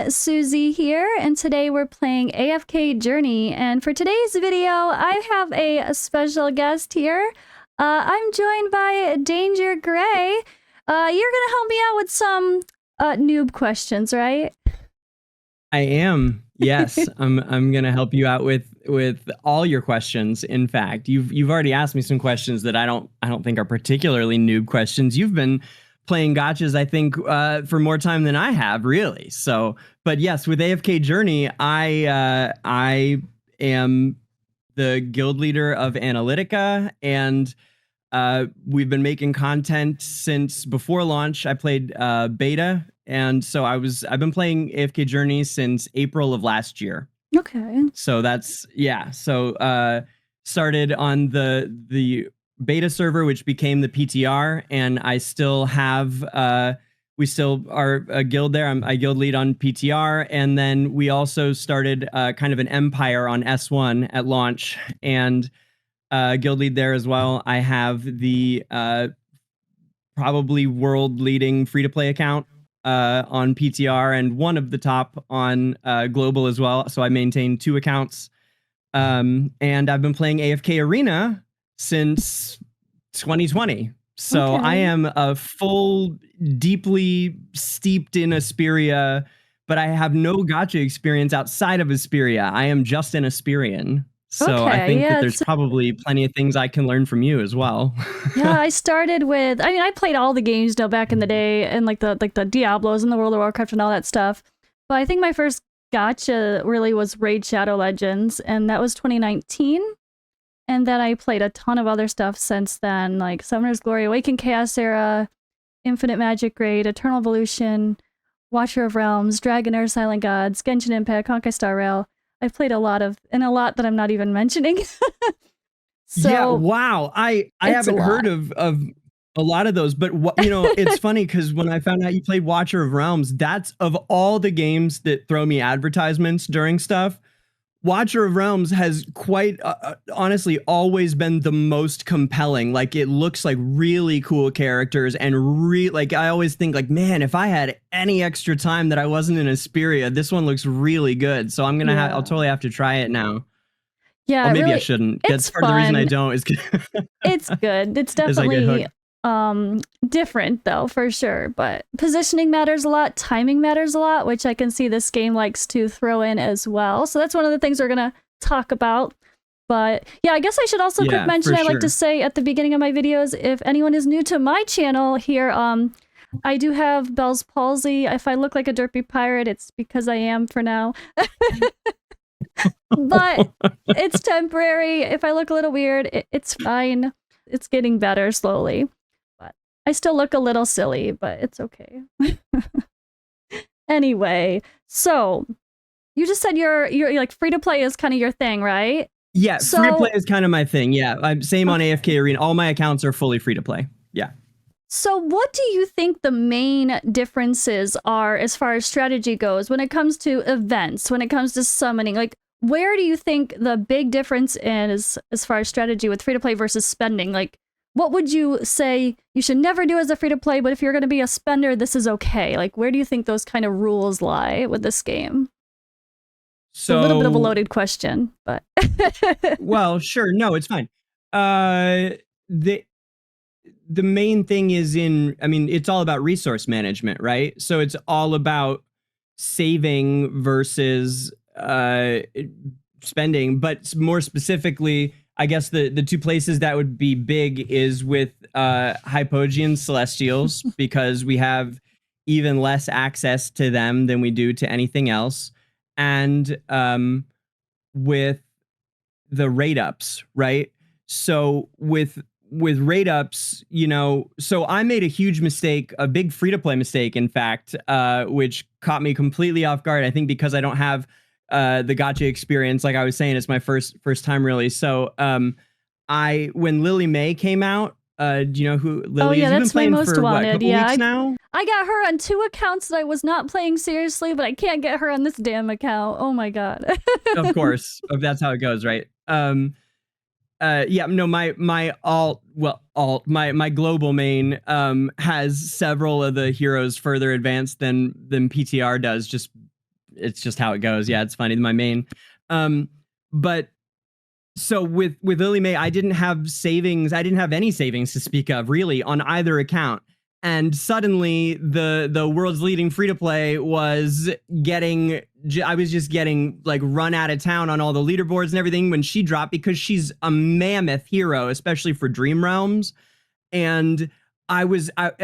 Suzi here, and today we're playing AFK Journey. And for today's video, I have a special guest here. I'm joined by Danger Gray. You're gonna help me out with some noob questions, right? I am. Yes, I'm gonna help you out with all your questions. In fact, you've already asked me some questions that I don't think are particularly noob questions. You've been playing gotchas, I think, for more time than I have, really. So, but yes, with AFK Journey, I am the guild leader of Analytica, and we've been making content since before launch. I played beta, and so I've been playing AFK Journey since April of last year. Okay. So that's So started on the beta server, which became the PTR, and I still have we still are a guild there. I guild lead on PTR, and then we also started kind of an empire on S1 at launch, and guild lead there as well. I have the probably world leading free-to-play account on PTR, and one of the top on global as well. So I maintain 2 accounts, and I've been playing AFK Arena since 2020. So Okay. I am a full, deeply steeped in Asperia, but I have no gacha experience outside of Asperia. I am just an Asperian. So I think that there's probably plenty of things I can learn from you as well. Yeah, I started with, I played all the games back in the day, and like the Diablos and the World of Warcraft and all that stuff. But I think my first gacha really was Raid Shadow Legends, and that was 2019. And then I played a ton of other stuff since then, like Summoner's Glory, Awakened Chaos Era, Infinite Magic Raid, Eternal Evolution, Watcher of Realms, Dragonair, Silent Gods, Genshin Impact, Honkai Star Rail. I've played a lot that I'm not even mentioning. So, yeah, wow. I haven't heard of a lot of those, but what, it's funny because when I found out you played Watcher of Realms, that's of all the games that throw me advertisements during stuff, Watcher of Realms has quite honestly always been the most compelling. Like, it looks like really cool characters, and like I always think like, man, if I had any extra time that I wasn't in Asperia, this one looks really good. So I'm gonna I'll totally have to try it now. Yeah, well, maybe really, I shouldn't. It's That's part of the reason I don't. Is it's good. It's definitely different though, for sure. But positioning matters a lot, timing matters a lot, which I can see this game likes to throw in as well. So that's one of the things we're gonna talk about. But yeah, I guess I should also quick mention, I like to say at the beginning of my videos, if anyone is new to my channel here, I do have Bell's palsy. If I look like a derpy pirate, it's because I am for now. But it's temporary. If I look a little weird, it's fine. It's getting better slowly. But I still look a little silly, but it's okay. Anyway, so you just said you're like free to play is kind of your thing, right? Yeah, free to play is kind of my thing. Yeah, I'm same on AFK Arena. All my accounts are fully free to play. Yeah. So what do you think the main differences are as far as strategy goes when it comes to events, when it comes to summoning? Like, where do you think the big difference is as far as strategy with free to play versus spending? Like, what would you say you should never do as a free to play, but if you're going to be a spender, this is okay? Like, where do you think those kind of rules lie with this game? So, a little bit of a loaded question, but well, sure, no, it's fine. The main thing is it's all about resource management, right? So it's all about saving versus spending, but more specifically, I guess the 2 places that would be big is with Hypogean Celestials, because we have even less access to them than we do to anything else, and with the rate ups, right? So with rate ups, so I made a huge mistake, a big free-to-play mistake, in fact, which caught me completely off guard. I think because I don't have the gacha experience, like I was saying, it's my first time really. So when Lily May came out, do you know who Lily is? That's my most wanted. Weeks now? I got her on 2 accounts that I was not playing seriously, but I can't get her on this damn account. Oh my god. Of course, that's how it goes, right? Yeah, no, my global main has several of the heroes further advanced than PTR does, just it's just how it goes. Yeah, it's funny. My main, but so with Lily May, I didn't have savings. I didn't have any savings to speak of really on either account. And suddenly the world's leading free to play was getting, I was just getting like run out of town on all the leaderboards and everything when she dropped, because she's a mammoth hero, especially for Dream Realms. And I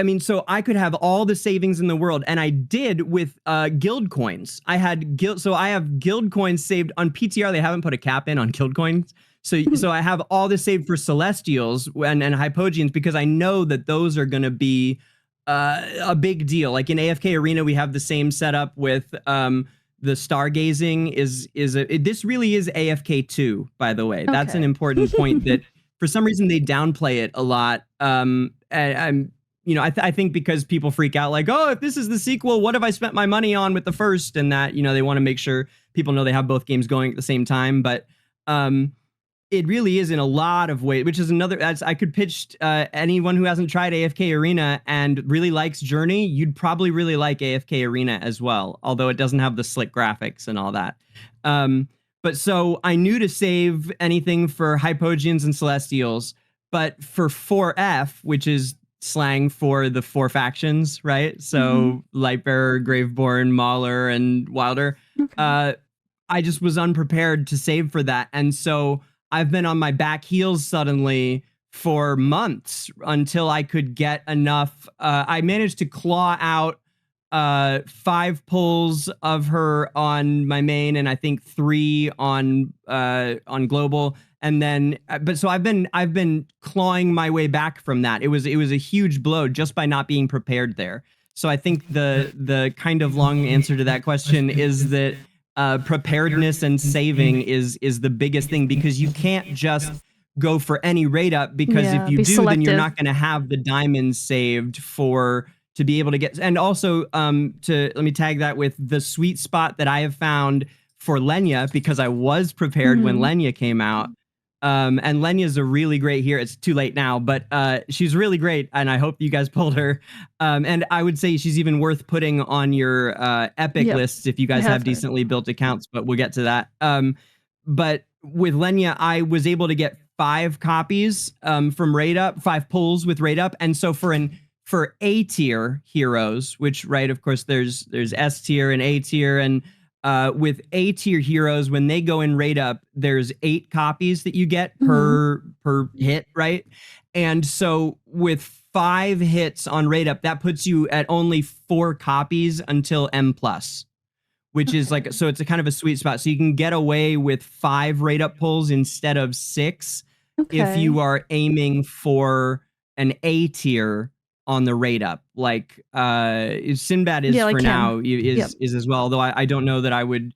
mean, so I could have all the savings in the world, and I did with guild coins. I have guild coins saved on PTR. They haven't put a cap in on guild coins. So I have all this saved for Celestials and Hypogeans, because I know that those are going to be a big deal. Like in AFK Arena, we have the same setup with the stargazing this really is AFK 2, by the way. Okay. That's an important point that for some reason they downplay it a lot. I'm I think because people freak out like, oh, if this is the sequel, what have I spent my money on with the first? And that, they want to make sure people know they have both games going at the same time. But it really is in a lot of ways, which is I could pitch anyone who hasn't tried AFK Arena and really likes Journey, you'd probably really like AFK Arena as well, although it doesn't have the slick graphics and all that. But so I knew to save anything for Hypogeans and Celestials, but for 4F, which is slang for the 4 factions, right? So Lightbearer, Graveborn, Mauler, and Wilder. Okay. I just was unprepared to save for that. And so I've been on my back heels suddenly for months until I could get enough. I managed to claw out 5 pulls of her on my main, and I think 3 on global. And then, but so I've been clawing my way back from that. It was a huge blow just by not being prepared there. So I think the kind of long answer to that question is that preparedness and saving is the biggest thing, because you can't just go for any rate up, because if you do, selective, then you're not going to have the diamonds saved to be able to get. And also let me tag that with the sweet spot that I have found for Lenya, because I was prepared when Lenya came out. And Lenya's a really great hero. It's too late now, but she's really great, and I hope you guys pulled her. And I would say she's even worth putting on your epic lists if you guys have decently built accounts, but we'll get to that. But with Lenya, I was able to get 5 copies from Raid Up, 5 pulls with Raid Up. And so for A tier heroes, which, right, of course, there's S tier and A tier, and with A tier heroes, when they go in Raid Up, there's 8 copies that you get per hit, right? And so with 5 hits on Raid Up, that puts you at only 4 copies until M+, which is like, so it's a kind of a sweet spot. So you can get away with 5 Raid Up pulls instead of 6 if you are aiming for an A tier on the Raid Up. Like Sinbad is for now is as well, although I don't know that I would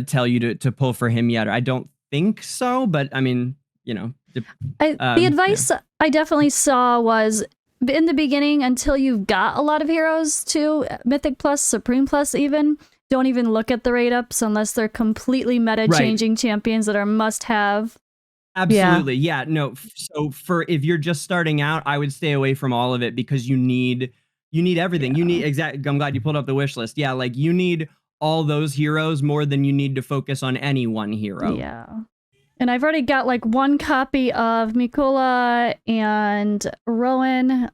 tell you to pull for him yet. I don't think so, but I mean, the advice I definitely saw was in the beginning, until you've got a lot of heroes to Mythic Plus, Supreme Plus even, don't even look at the Raid Ups unless they're completely meta changing champions that are must have. Absolutely. Yeah. No. So if you're just starting out, I would stay away from all of it, because you need everything. You need I'm glad you pulled up the wish list. Yeah. Like you need all those heroes more than you need to focus on any one hero. Yeah. And I've already got like 1 copy of Mikola and Rowan.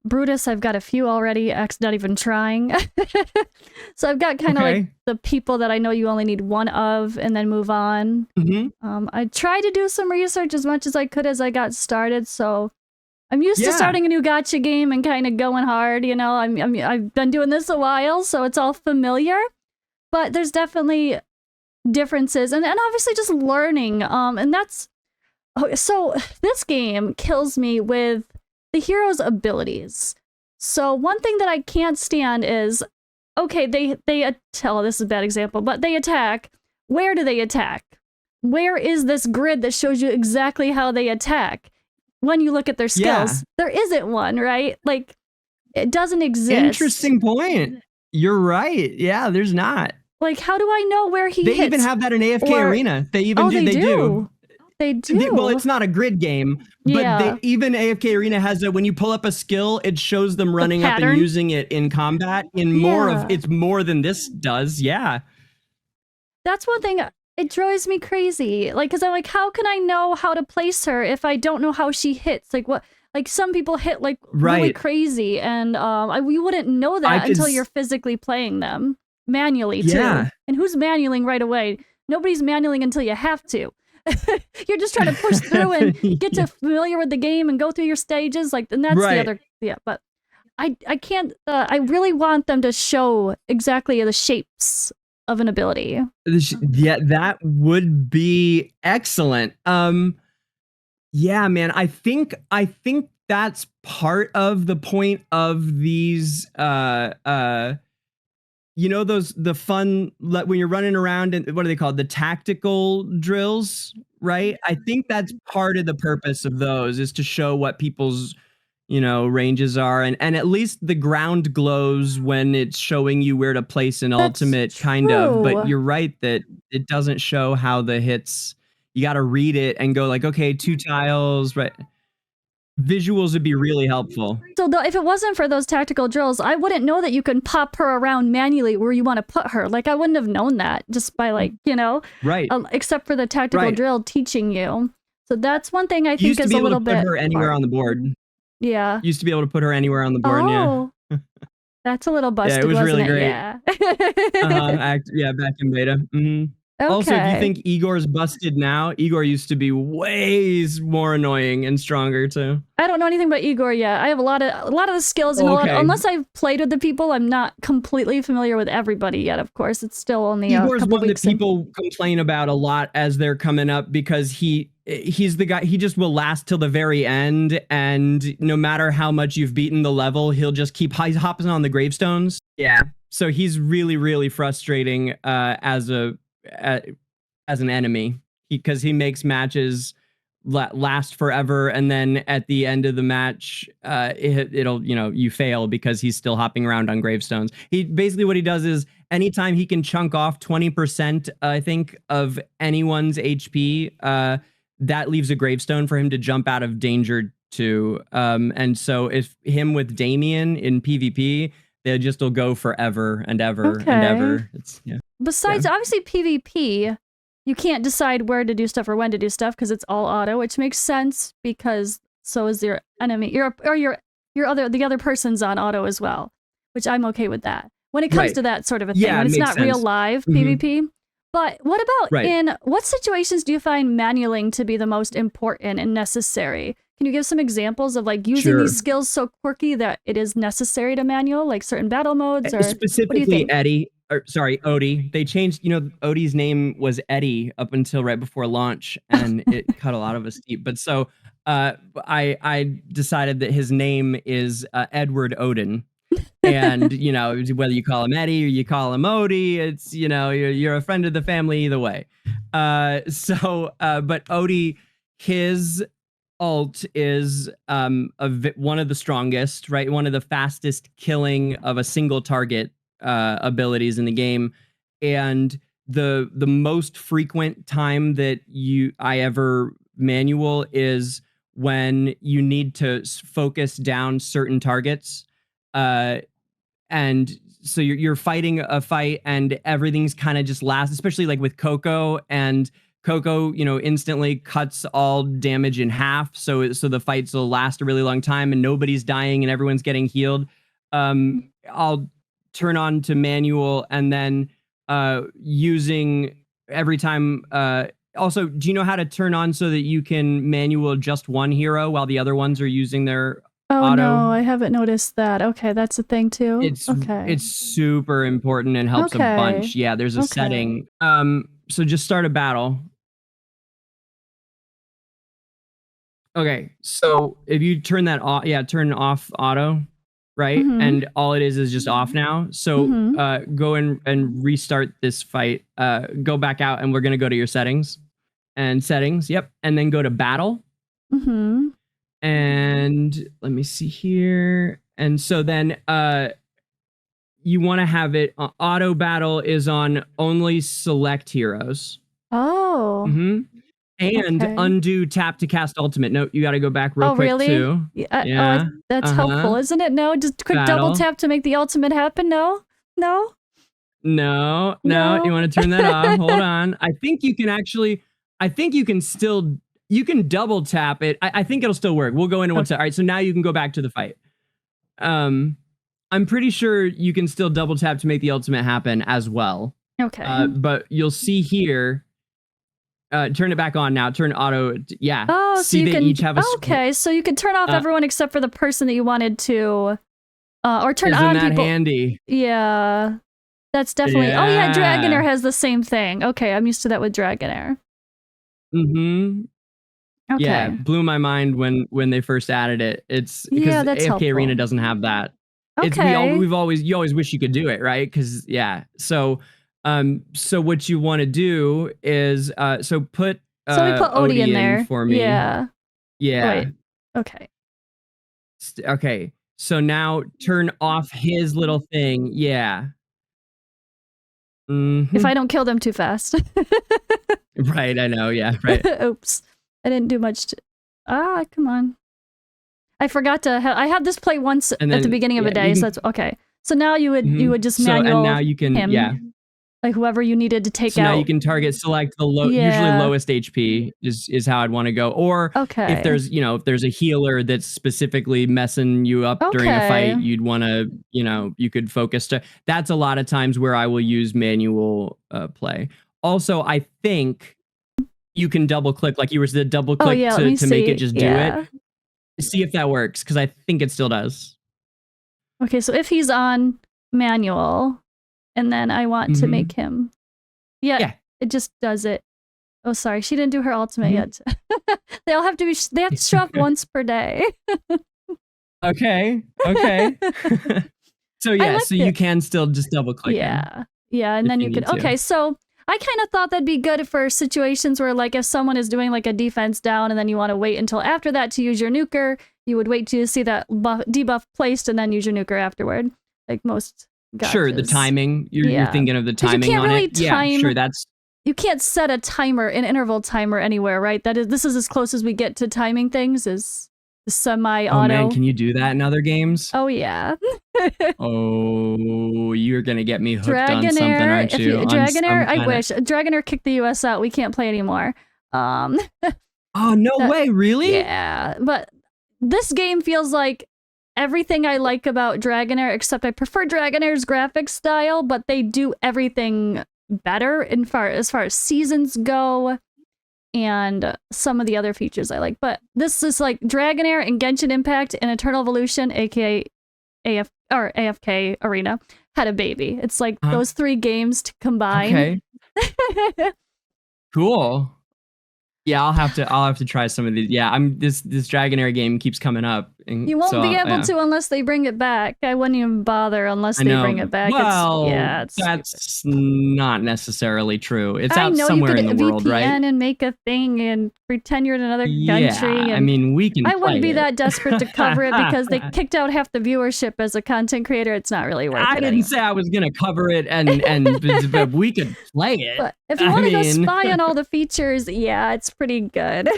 Brutus, I've got a few already, not even trying. So I've got kind of like the people that I know you only need 1 of and then move on. I tried to do some research as much as I could as I got started. So I'm used to starting a new gacha game and kind of going hard. I've been doing this a while, so it's all familiar. But there's definitely differences, and obviously just learning. And that's so this game kills me with the hero's abilities. So one thing that I can't stand is, okay, they tell this is a bad example, but they attack. Where do they attack? Where is this grid that shows you exactly how they attack? When you look at their skills, there isn't one, right? Like, it doesn't exist. Interesting point. You're right. Yeah, there's not. Like, how do I know where he hits? They even have that in AFK Arena. They even do. They do. Well, it's not a grid game, but even AFK Arena has that when you pull up a skill, it shows them running up and using it in combat in it's more than this does. Yeah. That's one thing. It drives me crazy. Like, cause I'm like, how can I know how to place her if I don't know how she hits? Like what? Like some people hit like really crazy, and we wouldn't know that until you're physically playing them manually too. And who's manualing right away? Nobody's manualing until you have to. You're just trying to push through and get to familiar with the game and go through your stages. Like, and that's the other. Yeah, but I can't. I really want them to show exactly the shapes of an ability. Yeah, that would be excellent. Yeah, man, I think that's part of the point of these you know, the fun when you're running around and what are they called? The tactical drills, right? I think that's part of the purpose of those is to show what people's, you know, ranges are, and at least the ground glows when it's showing you where to place an ultimate, kind of. But you're right that it doesn't show how the hits. You got to read it and go like, okay, 2 tiles, right? Visuals would be really helpful. So if it wasn't for those tactical drills, I wouldn't know that you can pop her around manually where you want to put her. Like I wouldn't have known that just by like, you know, except for the tactical drill teaching you. So that's one thing I think is a little bit. Put her anywhere on the board. Yeah. Used to be able to put her anywhere on the board. Oh. Yeah. That's a little busted. Yeah, it was really great. Yeah. Yeah, back in beta. Mm-hmm. Okay. Also, do you think Igor's busted now? Igor used to be way more annoying and stronger too. I don't know anything about Igor yet. I have a lot of the skills and unless I've played with the people, I'm not completely familiar with everybody yet. Of course, it's still only Igor's a couple one weeks that people complain about a lot as they're coming up because he's the guy. He just will last till the very end, and no matter how much you've beaten the level, he'll just keep hopping on the gravestones. Yeah. So he's really, really frustrating as an enemy because he makes matches last forever, and then at the end of the match it'll, you know, you fail because he's still hopping around on gravestones. He basically, what he does is anytime he can chunk off 20% I think of anyone's HP, that leaves a gravestone for him to jump out of danger to, and so if him with Damien in PvP, they just will go forever and ever and ever. It's Besides, obviously PvP, you can't decide where to do stuff or when to do stuff because it's all auto, which makes sense because so is your enemy, the other person's on auto as well, which I'm okay with that. When it comes to that sort of a thing, when it's not real live PvP. But what about in what situations do you find manualing to be the most important and necessary? Can you give some examples of like using these skills so quirky that it is necessary to manual, like certain battle modes, or specifically Odie? They changed, you know, Odie's name was Eddie up until right before launch, and it cut a lot of us deep. But so I decided that his name is Edward Odin. And, you know, whether you call him Eddie or you call him Odie, it's, you know, you're a friend of the family either way. But Odie, his ult is one of the strongest, right? One of the fastest killing of a single target abilities in the game. And the most frequent time that I ever manual is when you need to focus down certain targets. And so you're fighting a fight and everything's kind of just especially like with Coco, and Coco, you know, instantly cuts all damage in half. So the fights will last a really long time and nobody's dying and everyone's getting healed. I'll turn on to manual and then using every time. Also, do you know how to turn on so that you can manual just one hero while the other ones are using their auto? No, I haven't noticed that. Okay, that's a thing too. It's super important and helps a bunch. Yeah, there's a setting. So just start a battle. Okay, so if you turn that off, turn off auto, right? And all it is just off now. So go and restart this fight. Go back out and we're gonna go to your settings. And settings, yep. And then go to battle. And let me see here. And so then you want to have it, auto battle is on only select heroes. Oh. And Okay. undo tap to cast ultimate. No, you got to go back real quick really? too. Yeah. That's helpful, isn't it? No, just quick double Battle. tap to make the ultimate happen. No. No. No. You want to turn that off? Hold on. I think you can actually. I think you can still. You can double tap it. I think it'll still work. We'll go into one. All right. So now you can go back to the fight. I'm pretty sure you can still double tap to make the ultimate happen as well. Okay. But you'll see here. Turn it back on now. Turn auto. Yeah. Oh, see, so you they can. each have a. Okay, so you can turn off everyone except for the person that you wanted to, or turn on Isn't that people. handy? Yeah, that's definitely. Yeah. Oh yeah, Dragonair has the same thing. Okay, I'm used to that with Dragonair. Mm-hmm. Okay. Yeah, blew my mind when they first added it. It's because that's AFK helpful. Arena doesn't have that. Okay. You always wish you could do it, right? Because so what you want to do is so we put Odie in there for me. Yeah. Wait. Okay. Okay. So now turn off his little thing. Yeah. Mm-hmm. If I don't kill them too fast. Right, I know. Yeah, right. Oops. I didn't do much come on. I forgot to I had this play once at the beginning of a day, so that's okay. So now you would just manual and now you can him, like whoever you needed to take out. Now you can target select the usually lowest HP is how I'd want to go. Or if there's a healer that's specifically messing you up during a fight, you'd want to you could focus to. That's a lot of times where I will use manual play. Also, I think you can double click, like you were the double click to make it just do it. See if that works, because I think it still does. Okay, so if he's on manual, and then I want to make him, it just does it. Oh, sorry, she didn't do her ultimate yet. They have to show up once per day. Okay. So you can still just double click. Yeah, and then you could. Okay, so I kind of thought that'd be good for situations where, like, if someone is doing like a defense down and then you want to wait until after that to use your nuker, you would wait to see that debuff placed and then use your nuker afterward, like most gotchas. Sure, the timing. You're thinking of the timing on it. Yeah, sure. You can't set a timer, an interval timer anywhere, right? This is as close as we get to timing things. Is the semi-auto. Oh man, can you do that in other games? Oh yeah. Oh, you're gonna get me hooked on something, aren't you? Dragonair, I wish. Dragonair kicked the US out. We can't play anymore. Oh, no way, really? Yeah, but this game feels like everything I like about Dragonair, except I prefer Dragonair's graphics style, but they do everything better as far as seasons go and some of the other features I like. But this is like Dragonair and Genshin Impact and Eternal Evolution, aka AFK Arena, had a baby. It's like those three games to combine. Okay. Cool. Yeah, I'll have to try some of these. Yeah, this Dragonair game keeps coming up. And you won't be able to unless they bring it back. I wouldn't even bother unless they bring it back. Well, that's not necessarily true. It's out somewhere in the world, right? VPN and make a thing and pretend you're in another country. And I mean, we can. I wouldn't be that desperate to cover it because they kicked out half the viewership as a content creator. It's not really worth it. I didn't say I was gonna cover it, but we could play it. But if you want to go spy on all the features, it's pretty good.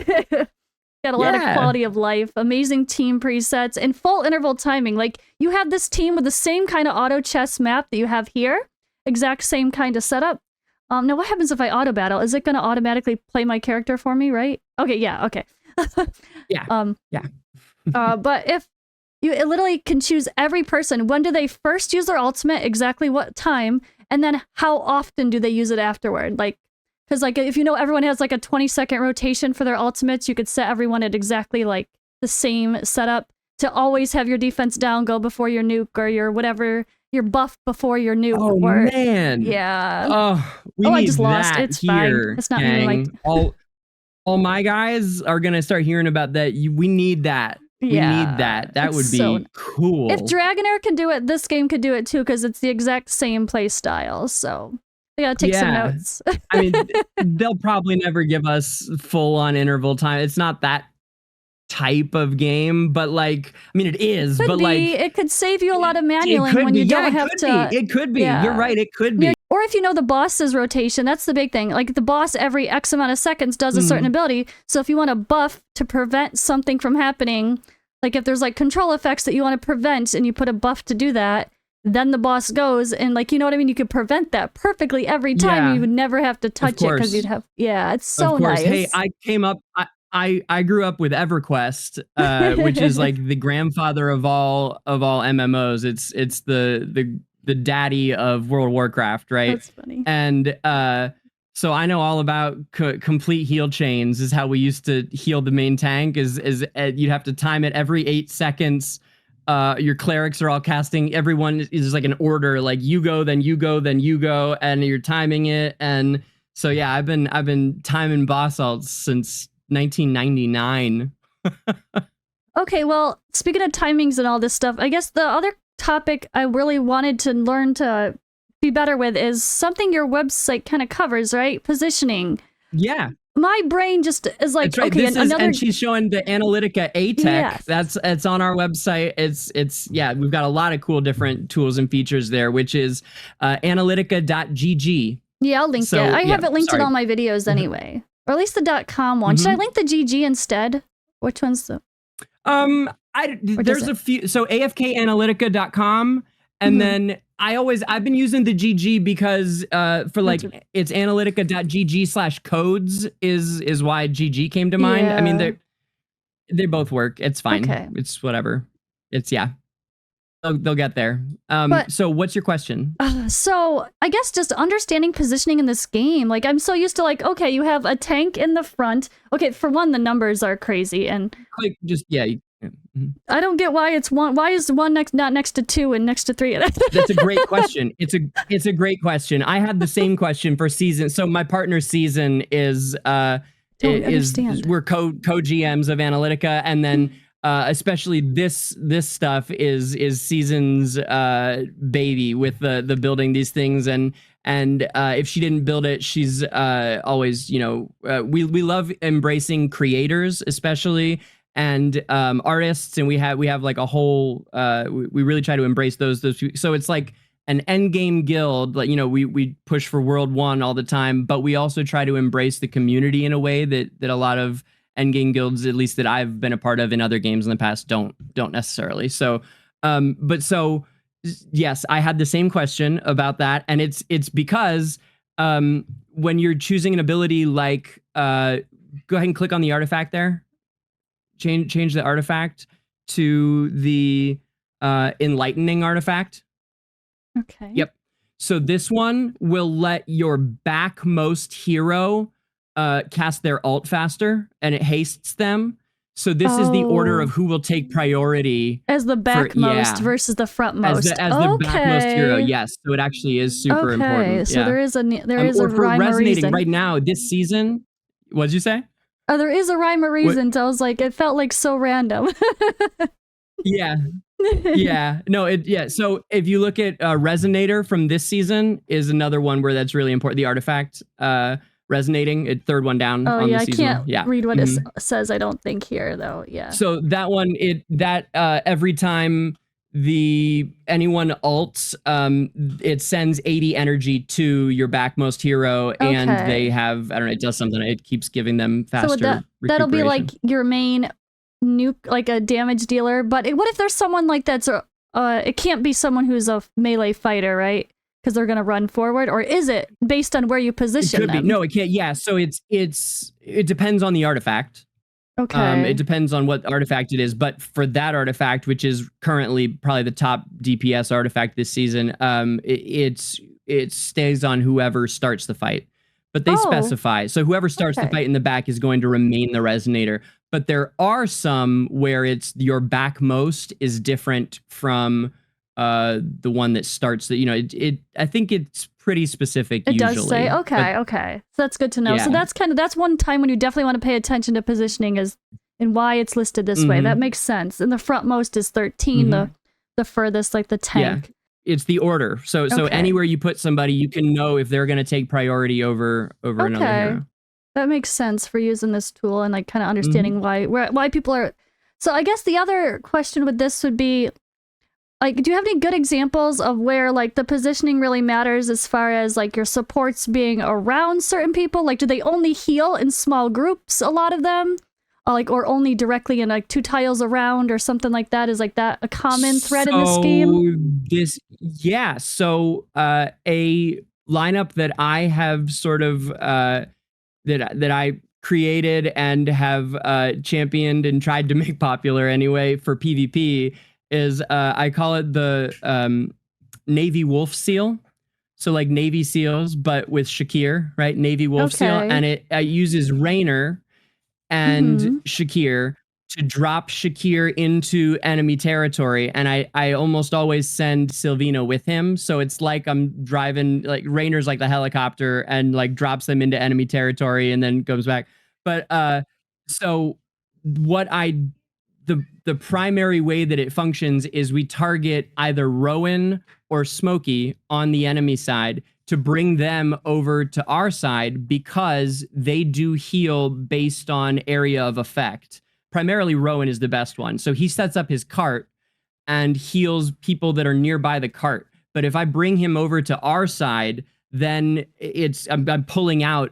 Got a lot of quality of life, amazing team presets, and full interval timing. Like, you have this team with the same kind of auto chess map that you have here, exact same kind of setup. Now what happens if I auto battle? Is it going to automatically play my character for me, right? Okay, okay. But if you literally can choose every person, when do they first use their ultimate, exactly what time, and then how often do they use it afterward? Like, because like if everyone has like a 20-second rotation for their ultimates, you could set everyone at exactly like the same setup to always have your defense down, go before your nuke, or your whatever, your buff before your nuke. Oh man. Yeah. Oh, I just lost. It's fine. It's not even like all my guys are gonna start hearing about that. We need that. We need that. That would be cool. If Dragonair can do it, this game could do it too, because it's the exact same play style. So I gotta take some notes. I mean, they'll probably never give us full on interval time. It's not that type of game, but like, I mean, it is, Could but be. like, It could save you a lot of it manualing could when be. you Yeah, don't have to. It could be. Yeah. You're right. It could be. Or if you know the boss's rotation, that's the big thing. Like the boss every X amount of seconds does a certain ability. So if you want a buff to prevent something from happening, like if there's like control effects that you want to prevent and you put a buff to do that, then the boss goes and like, you know what I mean? You could prevent that perfectly every time. Yeah. You would never have to touch it because you'd have, it's so nice. Hey, I came up, I grew up with EverQuest, which is like the grandfather of all MMOs. It's the daddy of World of Warcraft, right? That's funny. And so I know all about complete heal chains. Is how we used to heal the main tank. Is you'd have to time it every 8 seconds. Your clerics are all casting. Everyone is like an order, like you go, then you go, then you go, and you're timing it. And so yeah, I've been timing boss ults since 1999. Okay, well, speaking of timings and all this stuff, I guess the other topic I really wanted to learn to be better with is something your website kind of covers, right? Positioning. Yeah. My brain just is like, that's right. okay, and she's showing the Analytica A-Tech. Yes. It's on our website. It's we've got a lot of cool different tools and features there, which is analytica.gg. Yeah, I'll link it. I have it linked in all my videos anyway. Or at least the .com one. Should I link the GG instead? Which one's the... There's a few. So afkanalytica.com, and then I've been using the GG because for like it's analytica.gg/codes is why GG came to mind. I mean they both work. It's fine. Okay. It's whatever. It's they'll get there. So what's your question? So I guess just understanding positioning in this game. Like I'm so used to like, okay, you have a tank in the front. Okay, for one, the numbers are crazy and like I don't get why it's one. Why is one not next to 2 and next to 3? That's a great question. It's a great question. I had the same question for season. So my partner season is we're co-GMs of Analytica, and then especially this stuff is Season's baby with the building these things, and if she didn't build it, she's always we love embracing creators especially. And artists, and we have like a whole we really try to embrace those so it's like an end game guild, like we push for World 1 all the time, but we also try to embrace the community in a way that a lot of end game guilds, at least that I've been a part of in other games in the past, don't necessarily. So yes, I had the same question about that, and it's because when you're choosing an ability like go ahead and click on the artifact there. Change the artifact to the enlightening artifact. Okay. Yep. So this one will let your backmost hero cast their ult faster, and it hastes them. So this is the order of who will take priority as the backmost versus the frontmost. As the backmost hero, yes. So it actually is super important. So there is a rhyme or reason right now this season. What'd you say? There is a rhyme or reason. So I was like, it felt like so random. Yeah. No, so if you look at Resonator from this season is another one where that's really important. The artifact resonating, third one down on the season. I can't read what it says, I don't think here though. Yeah. So that one, every time anyone ults, it sends 80 energy to your backmost hero, and they have, I don't know, it does something, it keeps giving them faster. So that'll be like your main nuke, like a damage dealer. But what if there's someone like that's it can't be someone who's a melee fighter, right? Because they're gonna run forward, or is it based on where you position them? It could be. No, it can't. Yeah, so it depends on the artifact. Okay. It depends on what artifact it is, but for that artifact, which is currently probably the top DPS artifact this season, it stays on whoever starts the fight. But they specify. So whoever starts the fight in the back is going to remain the resonator. But there are some where it's your backmost is different from the one that starts the, I think it's pretty specific usually. It does say, okay. So that's good to know. Yeah. So that's one time when you definitely want to pay attention to positioning and why it's listed this way. That makes sense. And the frontmost is 13, the furthest, like the tank. Yeah. It's the order. So anywhere you put somebody, you can know if they're going to take priority over another hero. That makes sense for using this tool and like kind of Mhm. understanding why people are. So I guess the other question with this would be, like, do you have any good examples of where like the positioning really matters as far as like your supports being around certain people? Like, do they only heal in small groups, a lot of them? Or only directly in like 2 tiles around or something like that? Is like that a common thread in this game? So a lineup that I have sort of that I created and have championed and tried to make popular anyway for PvP is I call it the Navy Wolf Seal. So like Navy SEALs, but with Shakir, right? Navy Wolf Seal, Okay. and it uses Raynor and Mhm. Shakir to drop Shakir into enemy territory. And I almost always send Sylvina with him. So it's like I'm driving, like Raynor's like the helicopter and like drops them into enemy territory and then goes back. But so what I the primary way that it functions is we target either Rowan or Smokey on the enemy side to bring them over to our side because they do heal based on area of effect. Primarily, Rowan is the best one. So he sets up his cart and heals people that are nearby the cart. But if I bring him over to our side, then I'm pulling out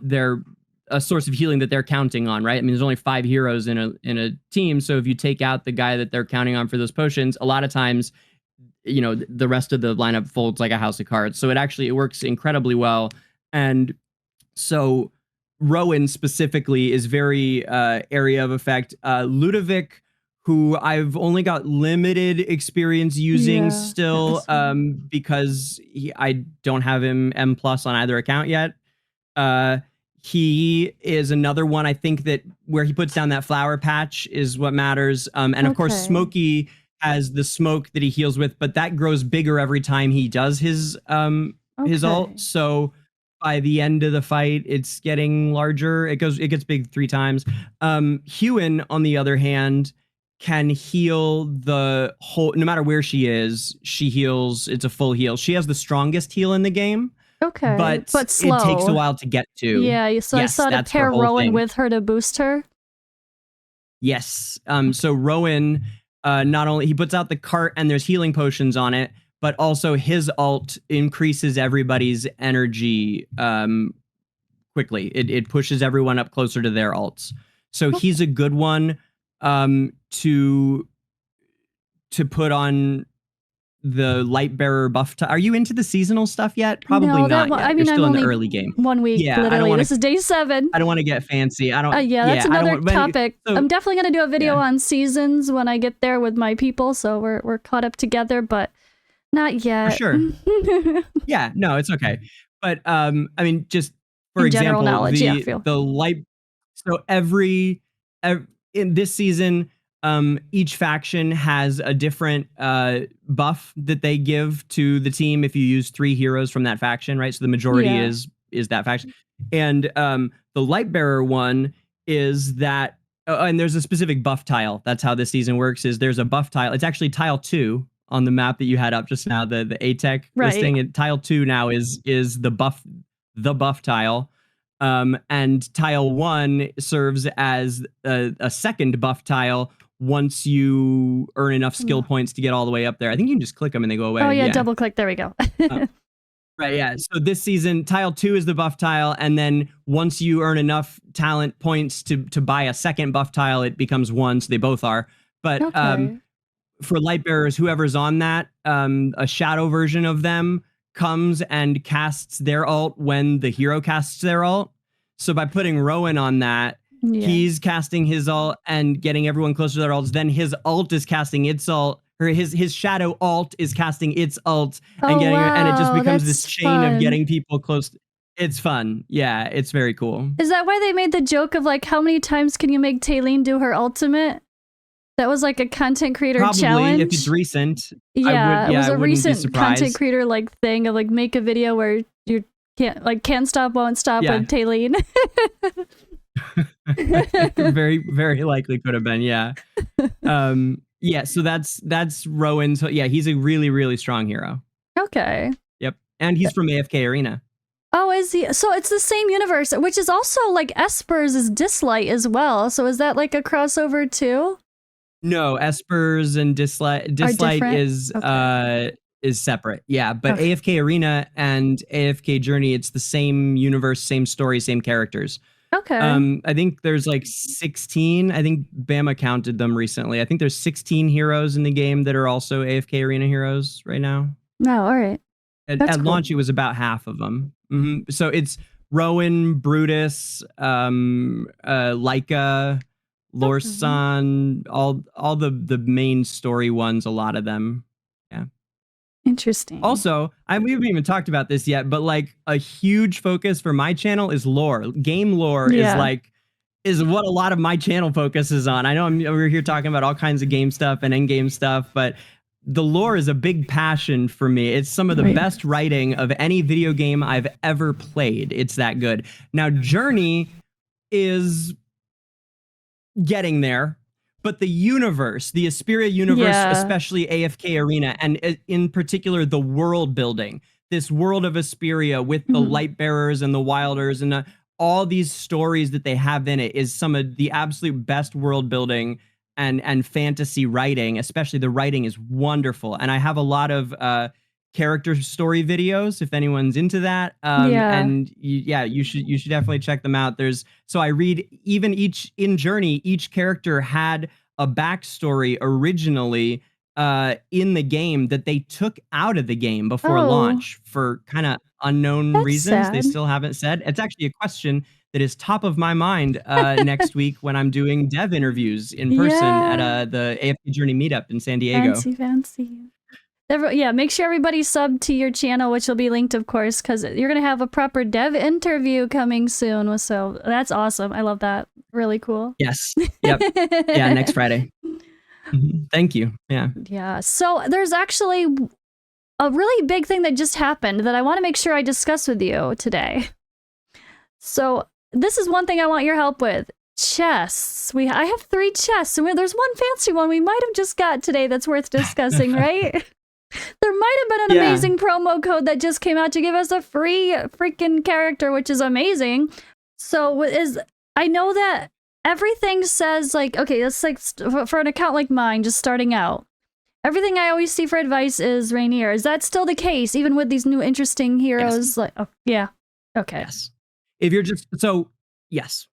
a source of healing that they're counting on, right? I mean, there's only 5 heroes in a team, so if you take out the guy that they're counting on for those potions, a lot of times, you know, the rest of the lineup folds like a house of cards. So it works incredibly well. And so Rowan specifically is very area of effect. Ludovic, who I've only got limited experience using still, because I don't have him M+ on either account yet. He is another one. I think that where he puts down that flower patch is what matters. And of course, Smokey has the smoke that he heals with, but that grows bigger every time he does his ult. So by the end of the fight, it's getting larger. It gets big 3 times. Hewin, on the other hand, can heal the whole, no matter where she is, she heals. It's a full heal. She has the strongest heal in the game. Okay, But slow. it takes a while to get to. Yeah, so yes, I saw to pair Rowan with her to boost her. Yes. So Rowan, not only he puts out the cart and there's healing potions on it, but also his ult increases everybody's energy quickly. It pushes everyone up closer to their ults. So he's a good one to put on the light bearer buff. Are you into the seasonal stuff yet? Probably not yet. I mean, you're still I'm in the early game. 1 week, yeah, literally. This is day 7. I don't want to get fancy. I don't. Yeah, that's another topic. So, I'm definitely gonna do a video on seasons when I get there with my people, so we're caught up together, but not yet. For sure. Yeah, no, it's okay. But I mean, just for in example, general knowledge, the light. So every in this season, each faction has a different buff that they give to the team if you use 3 heroes from that faction, right? So the majority is that faction. And the light bearer one is that and there's a specific buff tile. That's how this season works, is there's a buff tile. It's actually tile 2 on the map that you had up just now, the ATEC listing. And tile 2 now is the buff tile. And tile 1 serves as a second buff tile once you earn enough skill points to get all the way up there. I think you can just click them and they go away. Oh yeah, double click. There we go. Right, yeah. So this season, tile 2 is the buff tile, and then once you earn enough talent points to buy a second buff tile, it becomes 1, so they both are. But for light bearers, whoever's on that, a shadow version of them comes and casts their ult when the hero casts their ult. So by putting Rowan on that, he's casting his ult and getting everyone closer to their ults. Then his ult is casting its ult, or his shadow ult is casting its ult and getting, and it just becomes this chain of getting people close. It's fun. Yeah, it's very cool. Is that why they made the joke of like, how many times can you make Taylene do her ultimate? That was like a content creator challenge. If it's recent. Yeah, it was a recent content creator like thing of like, make a video where you can't stop, won't stop with Taylene. Very, very likely could have been. Yeah. Yeah. So that's Rowan. So yeah, he's a really, really strong hero. Okay. Yep. And he's from AFK Arena. Oh, is he? So it's the same universe, which is also like Esper's is Dislight as well. So is that like a crossover too? No, Espers and Dislight different? is separate. Yeah, but Okay. AFK Arena and AFK Journey, it's the same universe, same story, same characters. Okay. I think there's like 16. I think Bama counted them recently. I think there's 16 heroes in the game that are also AFK Arena heroes right now. No, all right. That's At cool. launch, it was about half of them. So it's Rowan, Brutus, Leica, Lorsan, all the main story ones. A lot of them. Yeah. Interesting. Also, we haven't even talked about this yet, but like a huge focus for my channel is lore. Game lore is what a lot of my channel focuses on. I know we're here talking about all kinds of game stuff and in-game stuff, but the lore is a big passion for me. It's some of the best writing of any video game I've ever played. It's that good. Now, Journey is getting there, but the universe, the Asperia universe, especially AFK Arena, and in particular, the world building, this world of Asperia with the light bearers and the wilders and all these stories that they have in it is some of the absolute best world building and fantasy writing. Especially the writing is wonderful. And I have a lot of character story videos if anyone's into that. And you should definitely check them out. So I read even in Journey, each character had a backstory originally in the game that they took out of the game before launch for kind of unknown reasons. They still haven't said. It's actually a question that is top of my mind next week when I'm doing dev interviews in person at the AFK Journey meetup in San Diego. Fancy. Yeah, make sure everybody sub to your channel, which will be linked, of course, because you're going to have a proper dev interview coming soon. So that's awesome. I love that. Really cool. Yes. Yep. Yeah, next Friday. Thank you. Yeah. Yeah. So there's actually a really big thing that just happened that I want to make sure I discuss with you today. So this is one thing I want your help with. Chests. I have 3 chests, and there's one fancy one we might have just got today that's worth discussing, right? There might have been an amazing promo code that just came out to give us a free freaking character, which is amazing. So I know that everything says like, okay, that's like for an account like mine, just starting out. Everything I always see for advice is Rainier. Is that still the case, even with these new interesting heroes? Yes. Like, oh, yeah. Okay. Yes. If you're just yes.